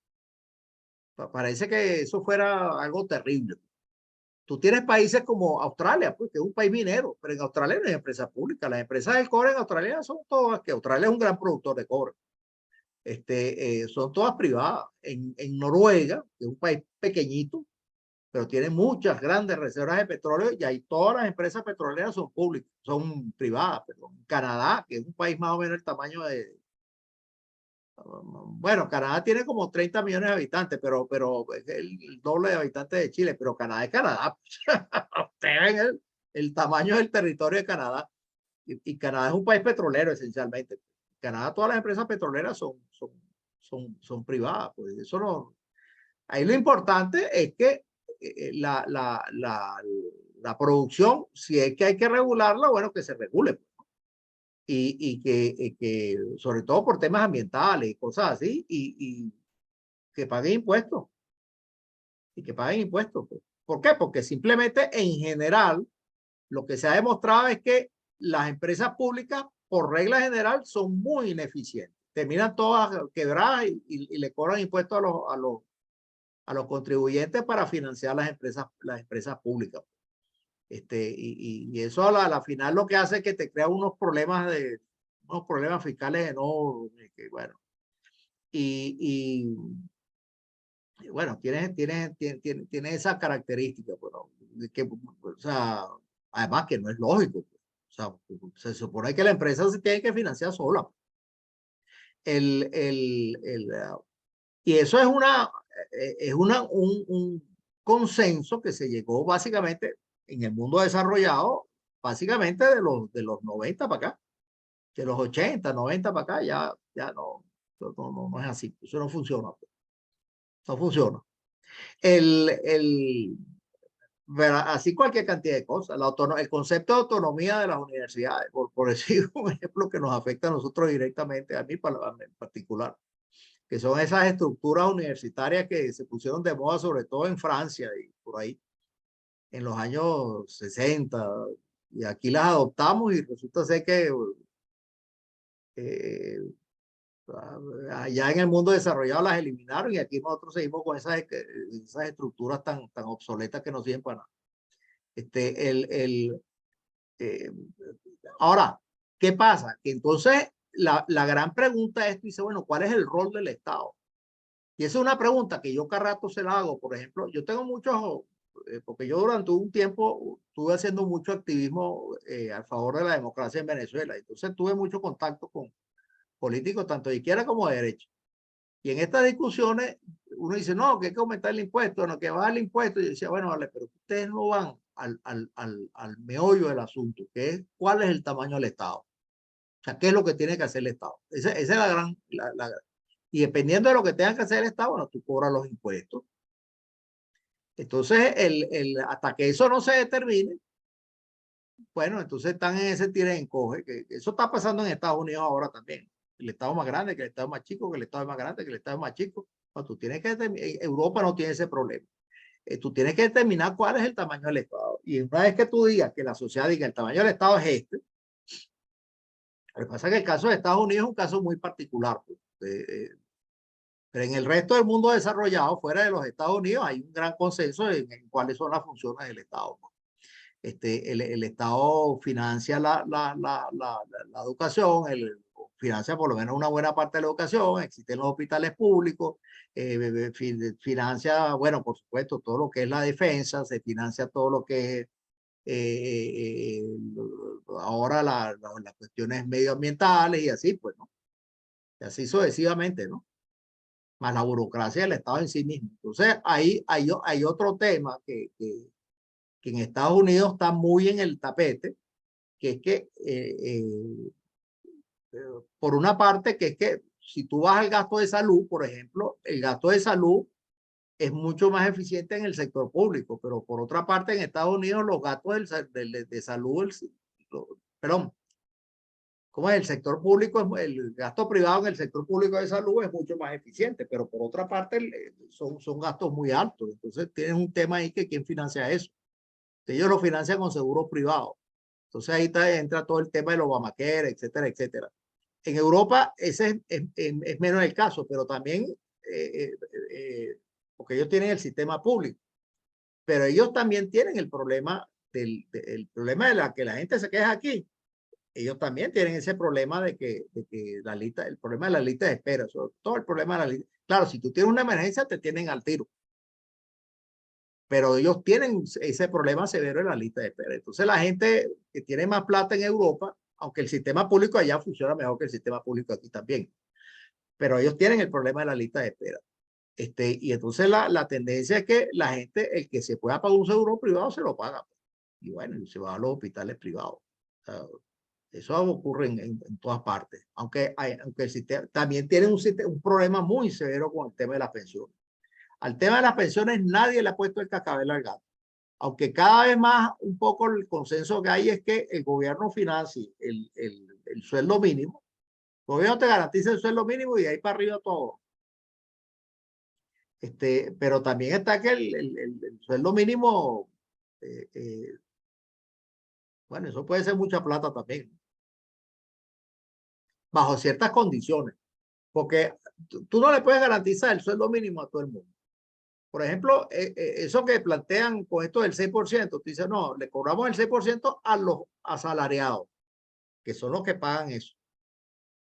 parece que eso fuera algo terrible. Tú tienes países como Australia, pues, que es un país minero, pero en Australia no hay empresas públicas. Las empresas del cobre en Australia son todas, que Australia es un gran productor de cobre. Son todas privadas. En Noruega, que es un país pequeñito, pero tiene muchas grandes reservas de petróleo y ahí todas las empresas petroleras son públicas, son privadas. Pero Canadá, que es un país más o menos el tamaño de, bueno, Canadá tiene como 30 millones de habitantes, pero es el doble de habitantes de Chile, pero Canadá es Canadá. Ustedes ven el tamaño del territorio de Canadá. Y Canadá es un país petrolero esencialmente. Canadá, todas las empresas petroleras son privadas. Pues eso no. Ahí lo importante es que la producción, si es que hay que regularla, bueno, que se regule. Y que sobre todo por temas ambientales y cosas así, y que paguen impuestos. Y que paguen impuestos. Pues. ¿Por qué? Porque simplemente en general lo que se ha demostrado es que las empresas públicas, por regla general, son muy ineficientes. Terminan todas quebradas y le cobran impuestos a los contribuyentes para financiar las empresas públicas. Y eso a la final lo que hace es que te crea unos problemas fiscales enormes, que bueno. Y bueno, tiene esa característica, bueno, que, o sea, además que no es lógico. O sea, se supone que la empresa se tiene que financiar sola. Y eso es un consenso que se llegó básicamente en el mundo desarrollado, básicamente de los 90 para acá, de los 80, 90 para acá, ya no es así, eso no funciona, no funciona. Así cualquier cantidad de cosas, el concepto de autonomía de las universidades, por decir un ejemplo que nos afecta a nosotros directamente, a mí en particular, que son esas estructuras universitarias que se pusieron de moda, sobre todo en Francia y por ahí, en los años 60, y aquí las adoptamos y resulta ser que eh, allá en el mundo desarrollado las eliminaron y aquí nosotros seguimos con esas estructuras tan obsoletas que no sirven para nada. Eh, Ahora, ¿qué pasa? Que entonces la gran pregunta es, dice, bueno, ¿cuál es el rol del Estado? Y esa es una pregunta que yo cada rato se la hago. Por ejemplo, yo tengo muchos, porque yo durante un tiempo estuve haciendo mucho activismo a favor de la democracia en Venezuela. Entonces tuve mucho contacto con políticos, tanto de izquierda como de derecha. Y en estas discusiones, uno dice, no, que hay que aumentar el impuesto, no, que bajar el impuesto. Y yo decía, bueno, vale, pero ustedes no van al meollo del asunto, que es cuál es el tamaño del Estado. O sea, ¿qué es lo que tiene que hacer el Estado? Esa es la gran... y dependiendo de lo que tenga que hacer el Estado, bueno, tú cobras los impuestos. Entonces, hasta que eso no se determine, bueno, entonces están en ese tira y encoge, que eso está pasando en Estados Unidos ahora también. El Estado más grande, que el Estado más chico, que el Estado más grande, que el Estado más chico. Bueno, tú tienes que, Europa no tiene ese problema. Tú tienes que determinar cuál es el tamaño del Estado. Y una vez que tú digas, que la sociedad diga, el tamaño del Estado es este, lo que pasa es que el caso de Estados Unidos es un caso muy particular. Pues. Pero en el resto del mundo desarrollado, fuera de los Estados Unidos, hay un gran consenso en cuáles son las funciones del Estado. El Estado financia la educación, financia por lo menos una buena parte de la educación, existen los hospitales públicos, financia, bueno, por supuesto, todo lo que es la defensa, se financia todo lo que es ahora las cuestiones medioambientales y así, pues, ¿no? Y así sucesivamente, ¿no? Más la burocracia del Estado en sí mismo. Entonces, hay otro tema que en Estados Unidos está muy en el tapete, que es que, por una parte, que es que si tú vas al gasto de salud, por ejemplo, el gasto de salud es mucho más eficiente en el sector público, pero por otra parte, en Estados Unidos los gastos de salud, perdón, como es el sector público, el gasto privado en el sector público de salud es mucho más eficiente, pero por otra parte son gastos muy altos. Entonces tienes un tema ahí que quién financia eso. Ellos lo financian con seguros privados. Entonces ahí entra todo el tema del Obamacare, etcétera, etcétera. En Europa ese es menos el caso, pero también porque ellos tienen el sistema público, pero ellos también tienen el problema el problema de que la gente se queja aquí. Ellos también tienen ese problema de que el problema de la lista de espera, sobre todo el problema de la lista. Claro, si tú tienes una emergencia, te tienen al tiro. Pero ellos tienen ese problema severo en la lista de espera. Entonces la gente que tiene más plata en Europa, aunque el sistema público allá funciona mejor que el sistema público aquí también, pero ellos tienen el problema de la lista de espera. Y entonces la tendencia es que la gente, el que se pueda pagar un seguro privado, se lo paga. Y bueno, se va a los hospitales privados. O sea, eso ocurre en todas partes, aunque el sistema también tiene un problema muy severo con el tema de las pensiones. Al tema de las pensiones nadie le ha puesto el cascabel al gato, aunque cada vez más un poco el consenso que hay es que el gobierno financie el sueldo mínimo. El gobierno te garantiza el sueldo mínimo y de ahí para arriba todo. Pero también está que el sueldo mínimo, bueno, eso puede ser mucha plata también, bajo ciertas condiciones, porque tú no le puedes garantizar el sueldo mínimo a todo el mundo. Por ejemplo, eso que plantean con esto del 6%, tú dices, no, le cobramos el 6% a los asalariados, que son los que pagan eso.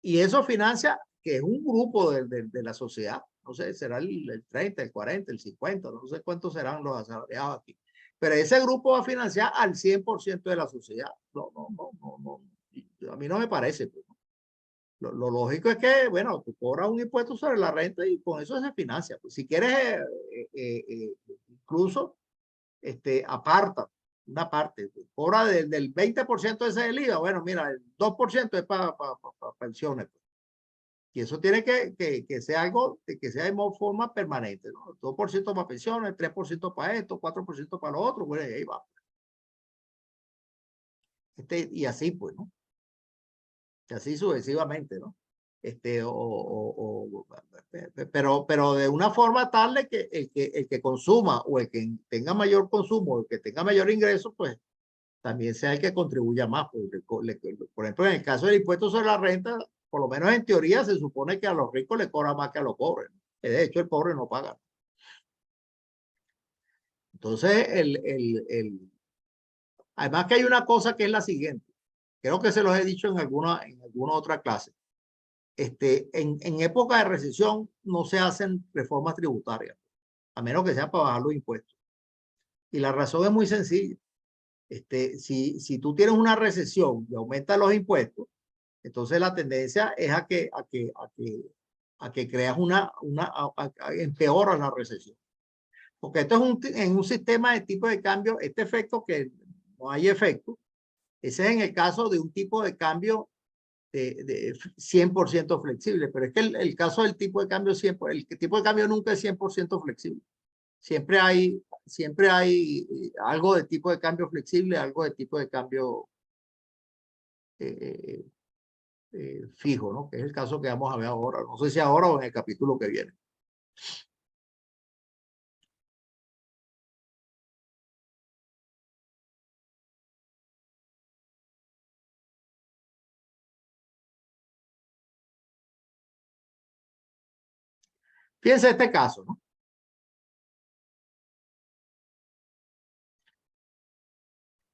Y eso financia, que es un grupo de la sociedad, no sé, será el 30, el 40, el 50, no sé cuántos serán los asalariados aquí. Pero ese grupo va a financiar al 100% de la sociedad. A mí no me parece. Pues. Lo lógico es que, bueno, tú cobras un impuesto sobre la renta y con eso se financia. Pues, si quieres, incluso, aparta una parte, cobra del 20% ese del IVA. Bueno, mira, el 2% es para pensiones. Pues. Y eso tiene que ser algo que sea de forma permanente, ¿no? 2% para pensiones, 3% para esto, 4% para lo otro, bueno, y ahí va. Y así, pues, ¿no? Y así sucesivamente, ¿no? Pero de una forma tal de que el que consuma o el que tenga mayor consumo, el que tenga mayor ingreso, pues también sea el que contribuya más. Pues, por ejemplo, en el caso del impuesto sobre la renta, por lo menos en teoría se supone que a los ricos le cobra más que a los pobres, ¿no? De hecho, el pobre no paga. Entonces, además que hay una cosa que es la siguiente. Creo que se los he dicho en alguna otra clase. En época de recesión no se hacen reformas tributarias, a menos que sea para bajar los impuestos. Y la razón es muy sencilla. Si tú tienes una recesión y aumentas los impuestos, entonces la tendencia es a que creas empeoras la recesión. Porque esto es en un sistema de tipo de cambio, este efecto que no hay efecto, ese es en el caso de un tipo de cambio de 100% flexible, pero es que el caso del tipo de cambio siempre, el tipo de cambio nunca es 100% flexible. Siempre hay algo de tipo de cambio flexible, algo de tipo de cambio fijo, ¿no? Que es el caso que vamos a ver ahora. No sé si ahora o en el capítulo que viene. Fíjense este caso, ¿no?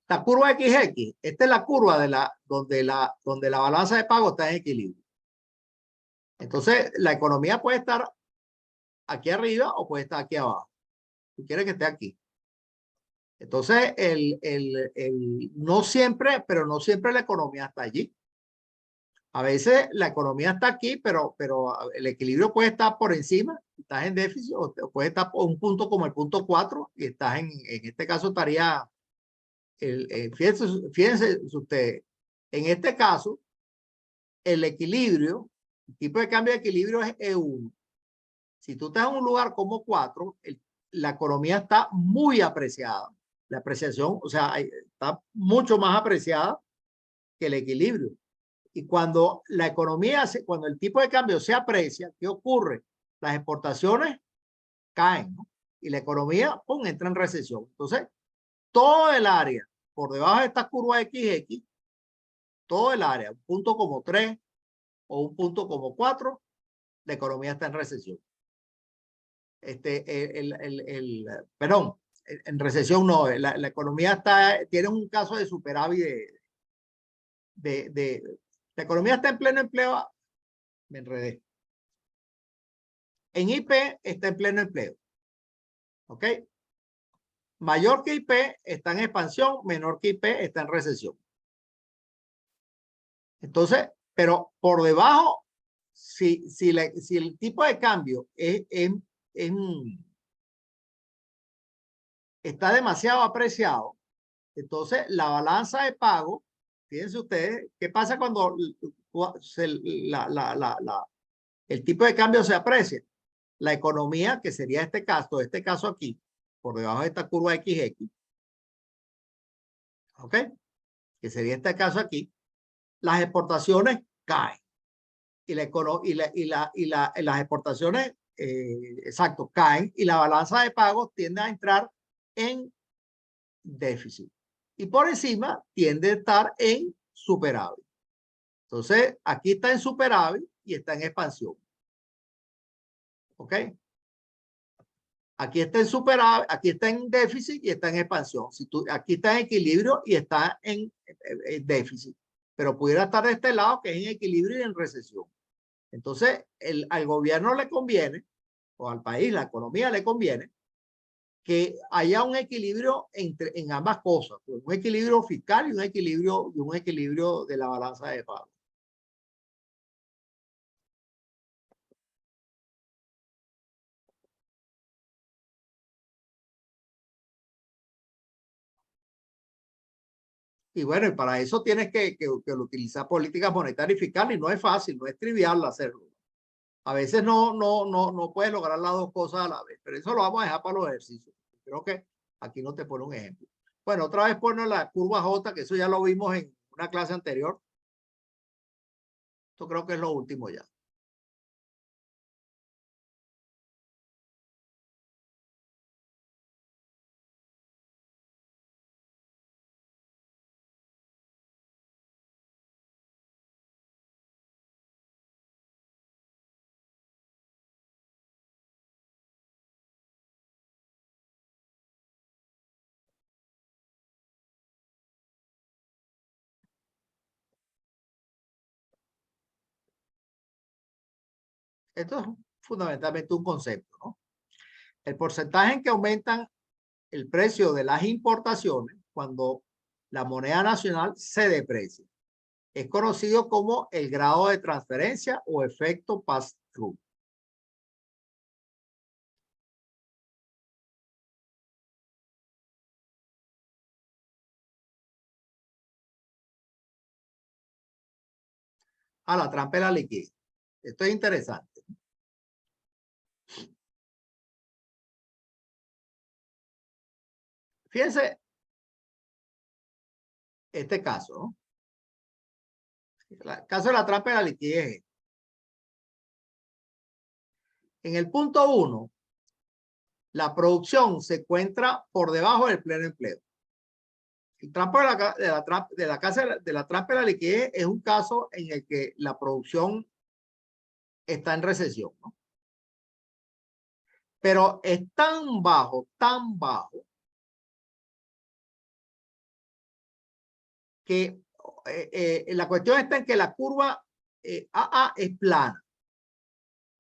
La curva XX, esta es la curva donde la balanza de pago está en equilibrio. Entonces, la economía puede estar aquí arriba o puede estar aquí abajo. Tú quieres que esté aquí. Entonces, no siempre, pero no siempre la economía está allí. A veces la economía está aquí, pero el equilibrio puede estar por encima, estás en déficit, o puede estar por un punto como el punto 4 y estás en este caso estaría, fíjense ustedes, en este caso, el equilibrio, el tipo de cambio de equilibrio es E1. Si tú estás en un lugar como 4, la economía está muy apreciada. La apreciación, o sea, está mucho más apreciada que el equilibrio. Y cuando la economía, cuando el tipo de cambio se aprecia, ¿qué ocurre? Las exportaciones caen, ¿no? Y la economía, ¡pum!, entra en recesión. Entonces, todo el área por debajo de esta curva XX, todo el área, un punto como 3 o un punto como 4, la economía está en recesión. Perdón, en recesión no, la economía tiene un caso de superávit la economía está en pleno empleo, me enredé. En IP está en pleno empleo. ¿Ok? Mayor que IP está en expansión, menor que IP está en recesión. Entonces, pero por debajo, si el tipo de cambio está demasiado apreciado, entonces la balanza de pago, fíjense ustedes, ¿qué pasa cuando el tipo de cambio se aprecia? La economía, que sería este caso aquí, por debajo de esta curva XX, ¿ok? Que sería este caso aquí, las exportaciones caen. Y las exportaciones, exacto, caen y la balanza de pagos tiende a entrar en déficit. Y por encima tiende a estar en superávit. Entonces, aquí está en superávit y está en expansión. ¿Ok? Aquí está en superávit, aquí está en déficit y está en expansión. Aquí está en equilibrio y está en déficit. Pero pudiera estar de este lado, que es en equilibrio y en recesión. Entonces, al gobierno le conviene o al país, la economía le conviene que haya un equilibrio en ambas cosas, pues un equilibrio fiscal y un equilibrio de la balanza de pagos. Y bueno, y para eso tienes que utilizar políticas monetarias y fiscales, y no es fácil, no es trivial hacerlo. A veces no puedes lograr las dos cosas a la vez, pero eso lo vamos a dejar para los ejercicios. Creo que aquí no te pone un ejemplo. Bueno, otra vez pone la curva J, que eso ya lo vimos en una clase anterior. Esto creo que es lo último ya. Esto es fundamentalmente un concepto, ¿no? El porcentaje en que aumentan el precio de las importaciones cuando la moneda nacional se deprecia es conocido como el grado de transferencia o efecto pass-through. A la trampa de la liquidez. Esto es interesante. Fíjense este caso, ¿no? El caso de la trampa de la liquidez. En el punto 1, la producción se encuentra por debajo del pleno empleo. El trampa de la trampa de la liquidez es un caso en el que la producción está en recesión, ¿no? Pero es tan bajo, que la cuestión está en que la curva AA es plana.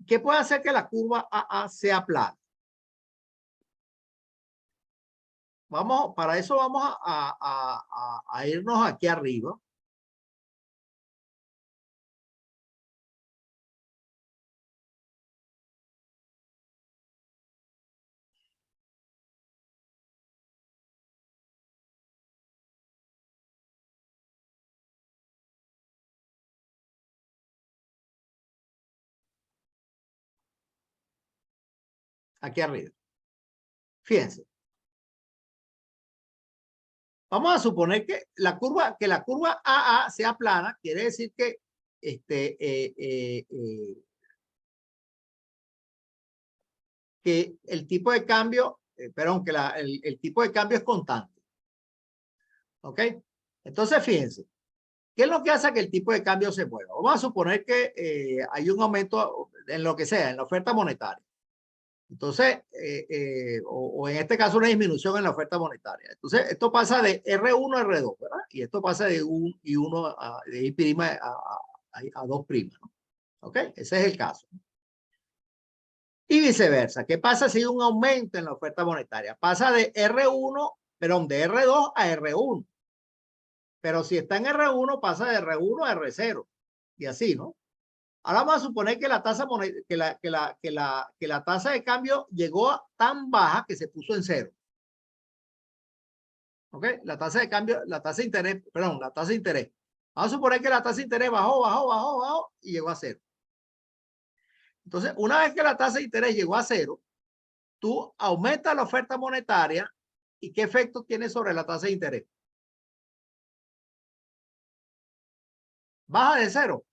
¿Qué puede hacer que la curva AA sea plana? Para eso vamos a irnos aquí arriba. Aquí arriba. Fíjense. Vamos a suponer que la curva AA sea plana, quiere decir que que el tipo de cambio, perdón, que el tipo de cambio es constante. ¿Ok? Entonces, fíjense, ¿qué es lo que hace que el tipo de cambio se mueva? Vamos a suponer que hay un aumento en lo que sea, en la oferta monetaria. Entonces, o en este caso una disminución en la oferta monetaria. Entonces, esto pasa de R1 a R2, ¿verdad? Y esto pasa de de I' a 2', ¿no? ¿Ok? Ese es el caso. Y viceversa. ¿Qué pasa si hay un aumento en la oferta monetaria? Pasa de R1, perdón, de R2 a R1. Pero si está en R1, pasa de R1 a R0. Y así, ¿no? Ahora vamos a suponer que la tasa tasa de cambio llegó a tan baja que se puso en cero. ¿Ok? La tasa de cambio, la tasa de interés, perdón, la tasa de interés. Vamos a suponer que la tasa de interés bajó y llegó a cero. Entonces, una vez que la tasa de interés llegó a cero, tú aumentas la oferta monetaria y ¿qué efecto tiene sobre la tasa de interés? Baja de cero.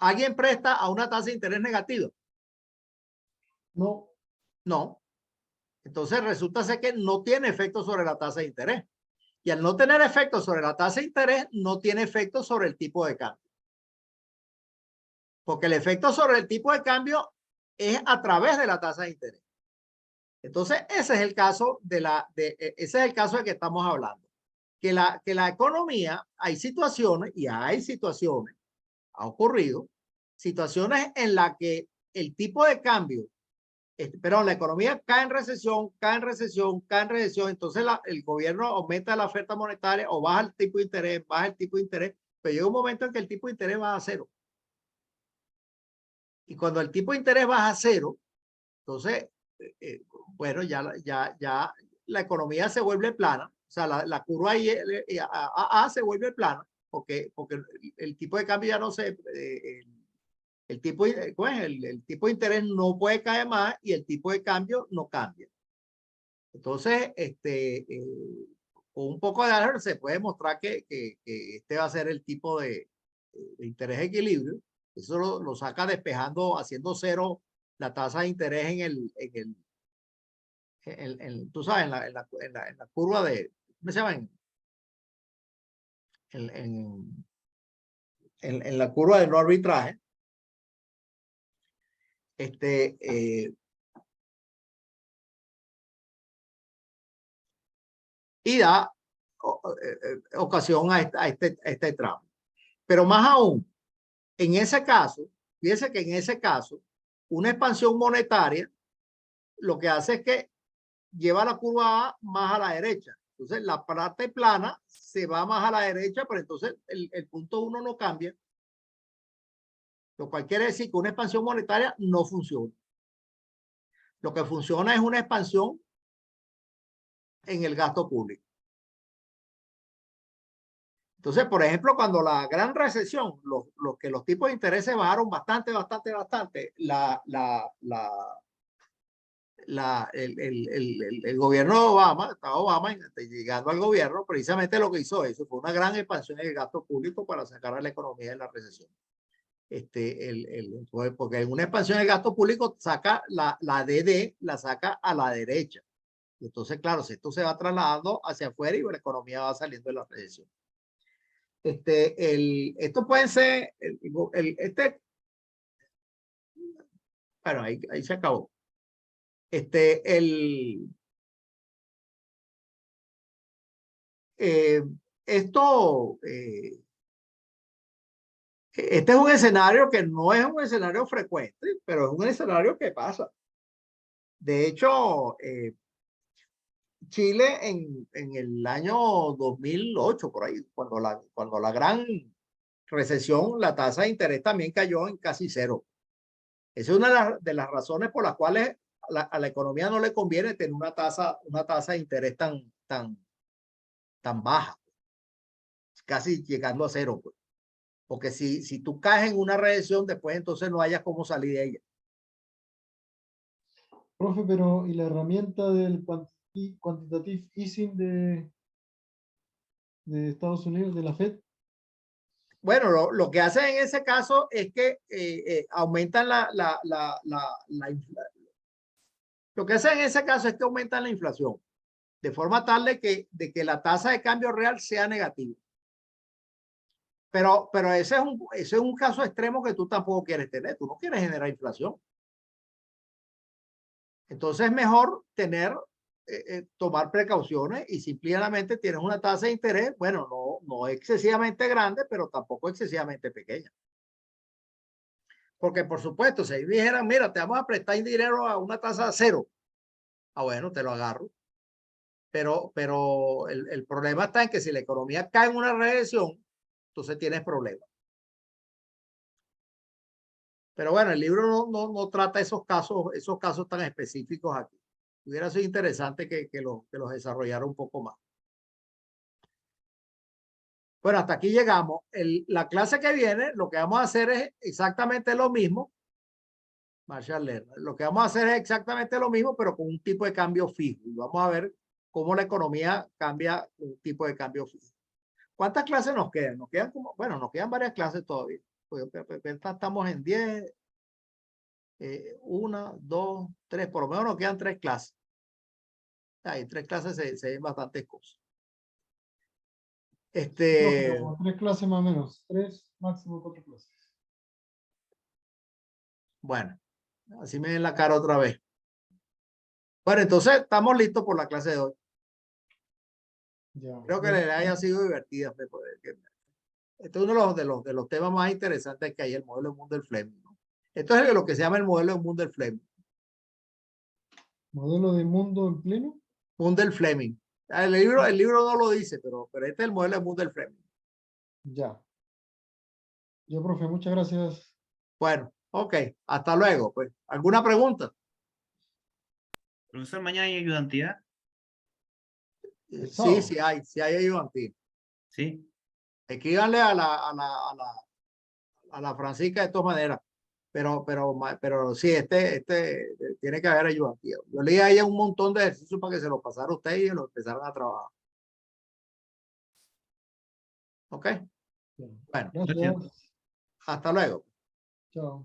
¿Alguien presta a una tasa de interés negativa? No. No. Entonces resulta ser que no tiene efecto sobre la tasa de interés. Y al no tener efecto sobre la tasa de interés, no tiene efecto sobre el tipo de cambio. Porque el efecto sobre el tipo de cambio es a través de la tasa de interés. Entonces, ese es el caso ese es el caso de que estamos hablando. Que la economía, hay situaciones, ha ocurrido, situaciones en las que el tipo de cambio, perdón, la economía cae en recesión, cae en recesión, cae en recesión, entonces el gobierno aumenta la oferta monetaria o baja el tipo de interés, baja el tipo de interés, pero llega un momento en que el tipo de interés va a cero. Y cuando el tipo de interés baja a cero, entonces, bueno, ya la economía se vuelve plana, o sea, la curva AA se vuelve plana, porque el tipo de cambio ya no se, el tipo de interés no puede caer más y el tipo de cambio no cambia. Entonces, con un poco de álgebra se puede mostrar que este va a ser el tipo de interés de equilibrio. Eso lo saca despejando, haciendo cero la tasa de interés tú sabes, en la curva de, ¿cómo se llama? En la curva de no arbitraje. Y da ocasión a este tramo. Pero más aún, en ese caso, fíjense que en ese caso, una expansión monetaria lo que hace es que lleva la curva A más a la derecha. Entonces, la parte plana se va más a la derecha, pero entonces el punto 1 no cambia. Lo cual quiere decir que una expansión monetaria no funciona. Lo que funciona es una expansión en el gasto público. Entonces, por ejemplo, cuando la gran recesión, los tipos de interés bajaron bastante, el gobierno de Obama, estaba Obama llegando al gobierno, precisamente lo que hizo eso fue una gran expansión en el gasto público para sacar a la economía de la recesión. Porque en una expansión del gasto público saca la DD, la saca a la derecha. Entonces, claro, si esto se va trasladando hacia afuera y la economía va saliendo de la recesión. Esto puede ser, bueno, ahí se acabó. Esto, este es un escenario que no es un escenario frecuente, pero es un escenario que pasa. De hecho, Chile en el año 2008, por ahí, cuando la gran recesión, la tasa de interés también cayó en casi cero. Esa es una de las razones por las cuales a la economía no le conviene tener una tasa de interés tan baja, casi llegando a cero. Pues. Porque si tú caes en una recesión, después entonces no hayas cómo salir de ella. Profe, pero ¿y la herramienta del quantitative easing de Estados Unidos, de la Fed? Bueno, lo que hacen en ese caso es que aumentan lo que hacen en ese caso es que aumentan la inflación de forma tal de que la tasa de cambio real sea negativa. Pero ese es un caso extremo que tú tampoco quieres tener. Tú no quieres generar inflación. Entonces es mejor tomar precauciones y simplemente tienes una tasa de interés, bueno, no excesivamente grande, pero tampoco excesivamente pequeña. Porque por supuesto, si dijeran, mira, te vamos a prestar dinero a una tasa de cero, bueno, te lo agarro. Pero el problema está en que si la economía cae en una recesión, entonces tienes problemas. Pero bueno, el libro no trata esos casos tan específicos aquí. Hubiera sido interesante que los desarrollara un poco más. Bueno, hasta aquí llegamos. La clase que viene, lo que vamos a hacer es exactamente lo mismo. Marshall Lerner. Lo que vamos a hacer es exactamente lo mismo, pero con un tipo de cambio fijo. Y vamos a ver cómo la economía cambia un tipo de cambio fijo. ¿Cuántas clases nos quedan? Nos quedan bueno, nos quedan varias clases todavía. Pues, estamos en 10, 1, 2, 3, por lo menos nos quedan 3 clases. Hay 3 clases, se ven bastantes cosas. Como 3 clases más o menos, 3, máximo 4 clases. Bueno, así me ven la cara otra vez. Bueno, entonces estamos listos por la clase de hoy. Ya, Creo que le haya sido divertida. Este es uno de los temas más interesantes que hay, el modelo de Mundell-Fleming, ¿no? Esto es lo que se llama el modelo de Mundell-Fleming. Modelo de mundo en pleno. Mundell-Fleming. El libro no lo dice, pero este es el modelo de Mundell-Fleming. Ya. Ya, profe, muchas gracias. Bueno, ok, hasta luego. Pues, ¿alguna pregunta? Profesor, mañana hay ayudantía. El Sí, sábado. sí hay ayudantía. Sí. Escríbanle a la Francisca de todas maneras. Pero sí, tiene que haber ayudantía. Yo le di a ella un montón de ejercicios para que se los pasara a usted y lo empezaran a trabajar. ¿Ok? Bueno, Gracias. hasta luego. Chao.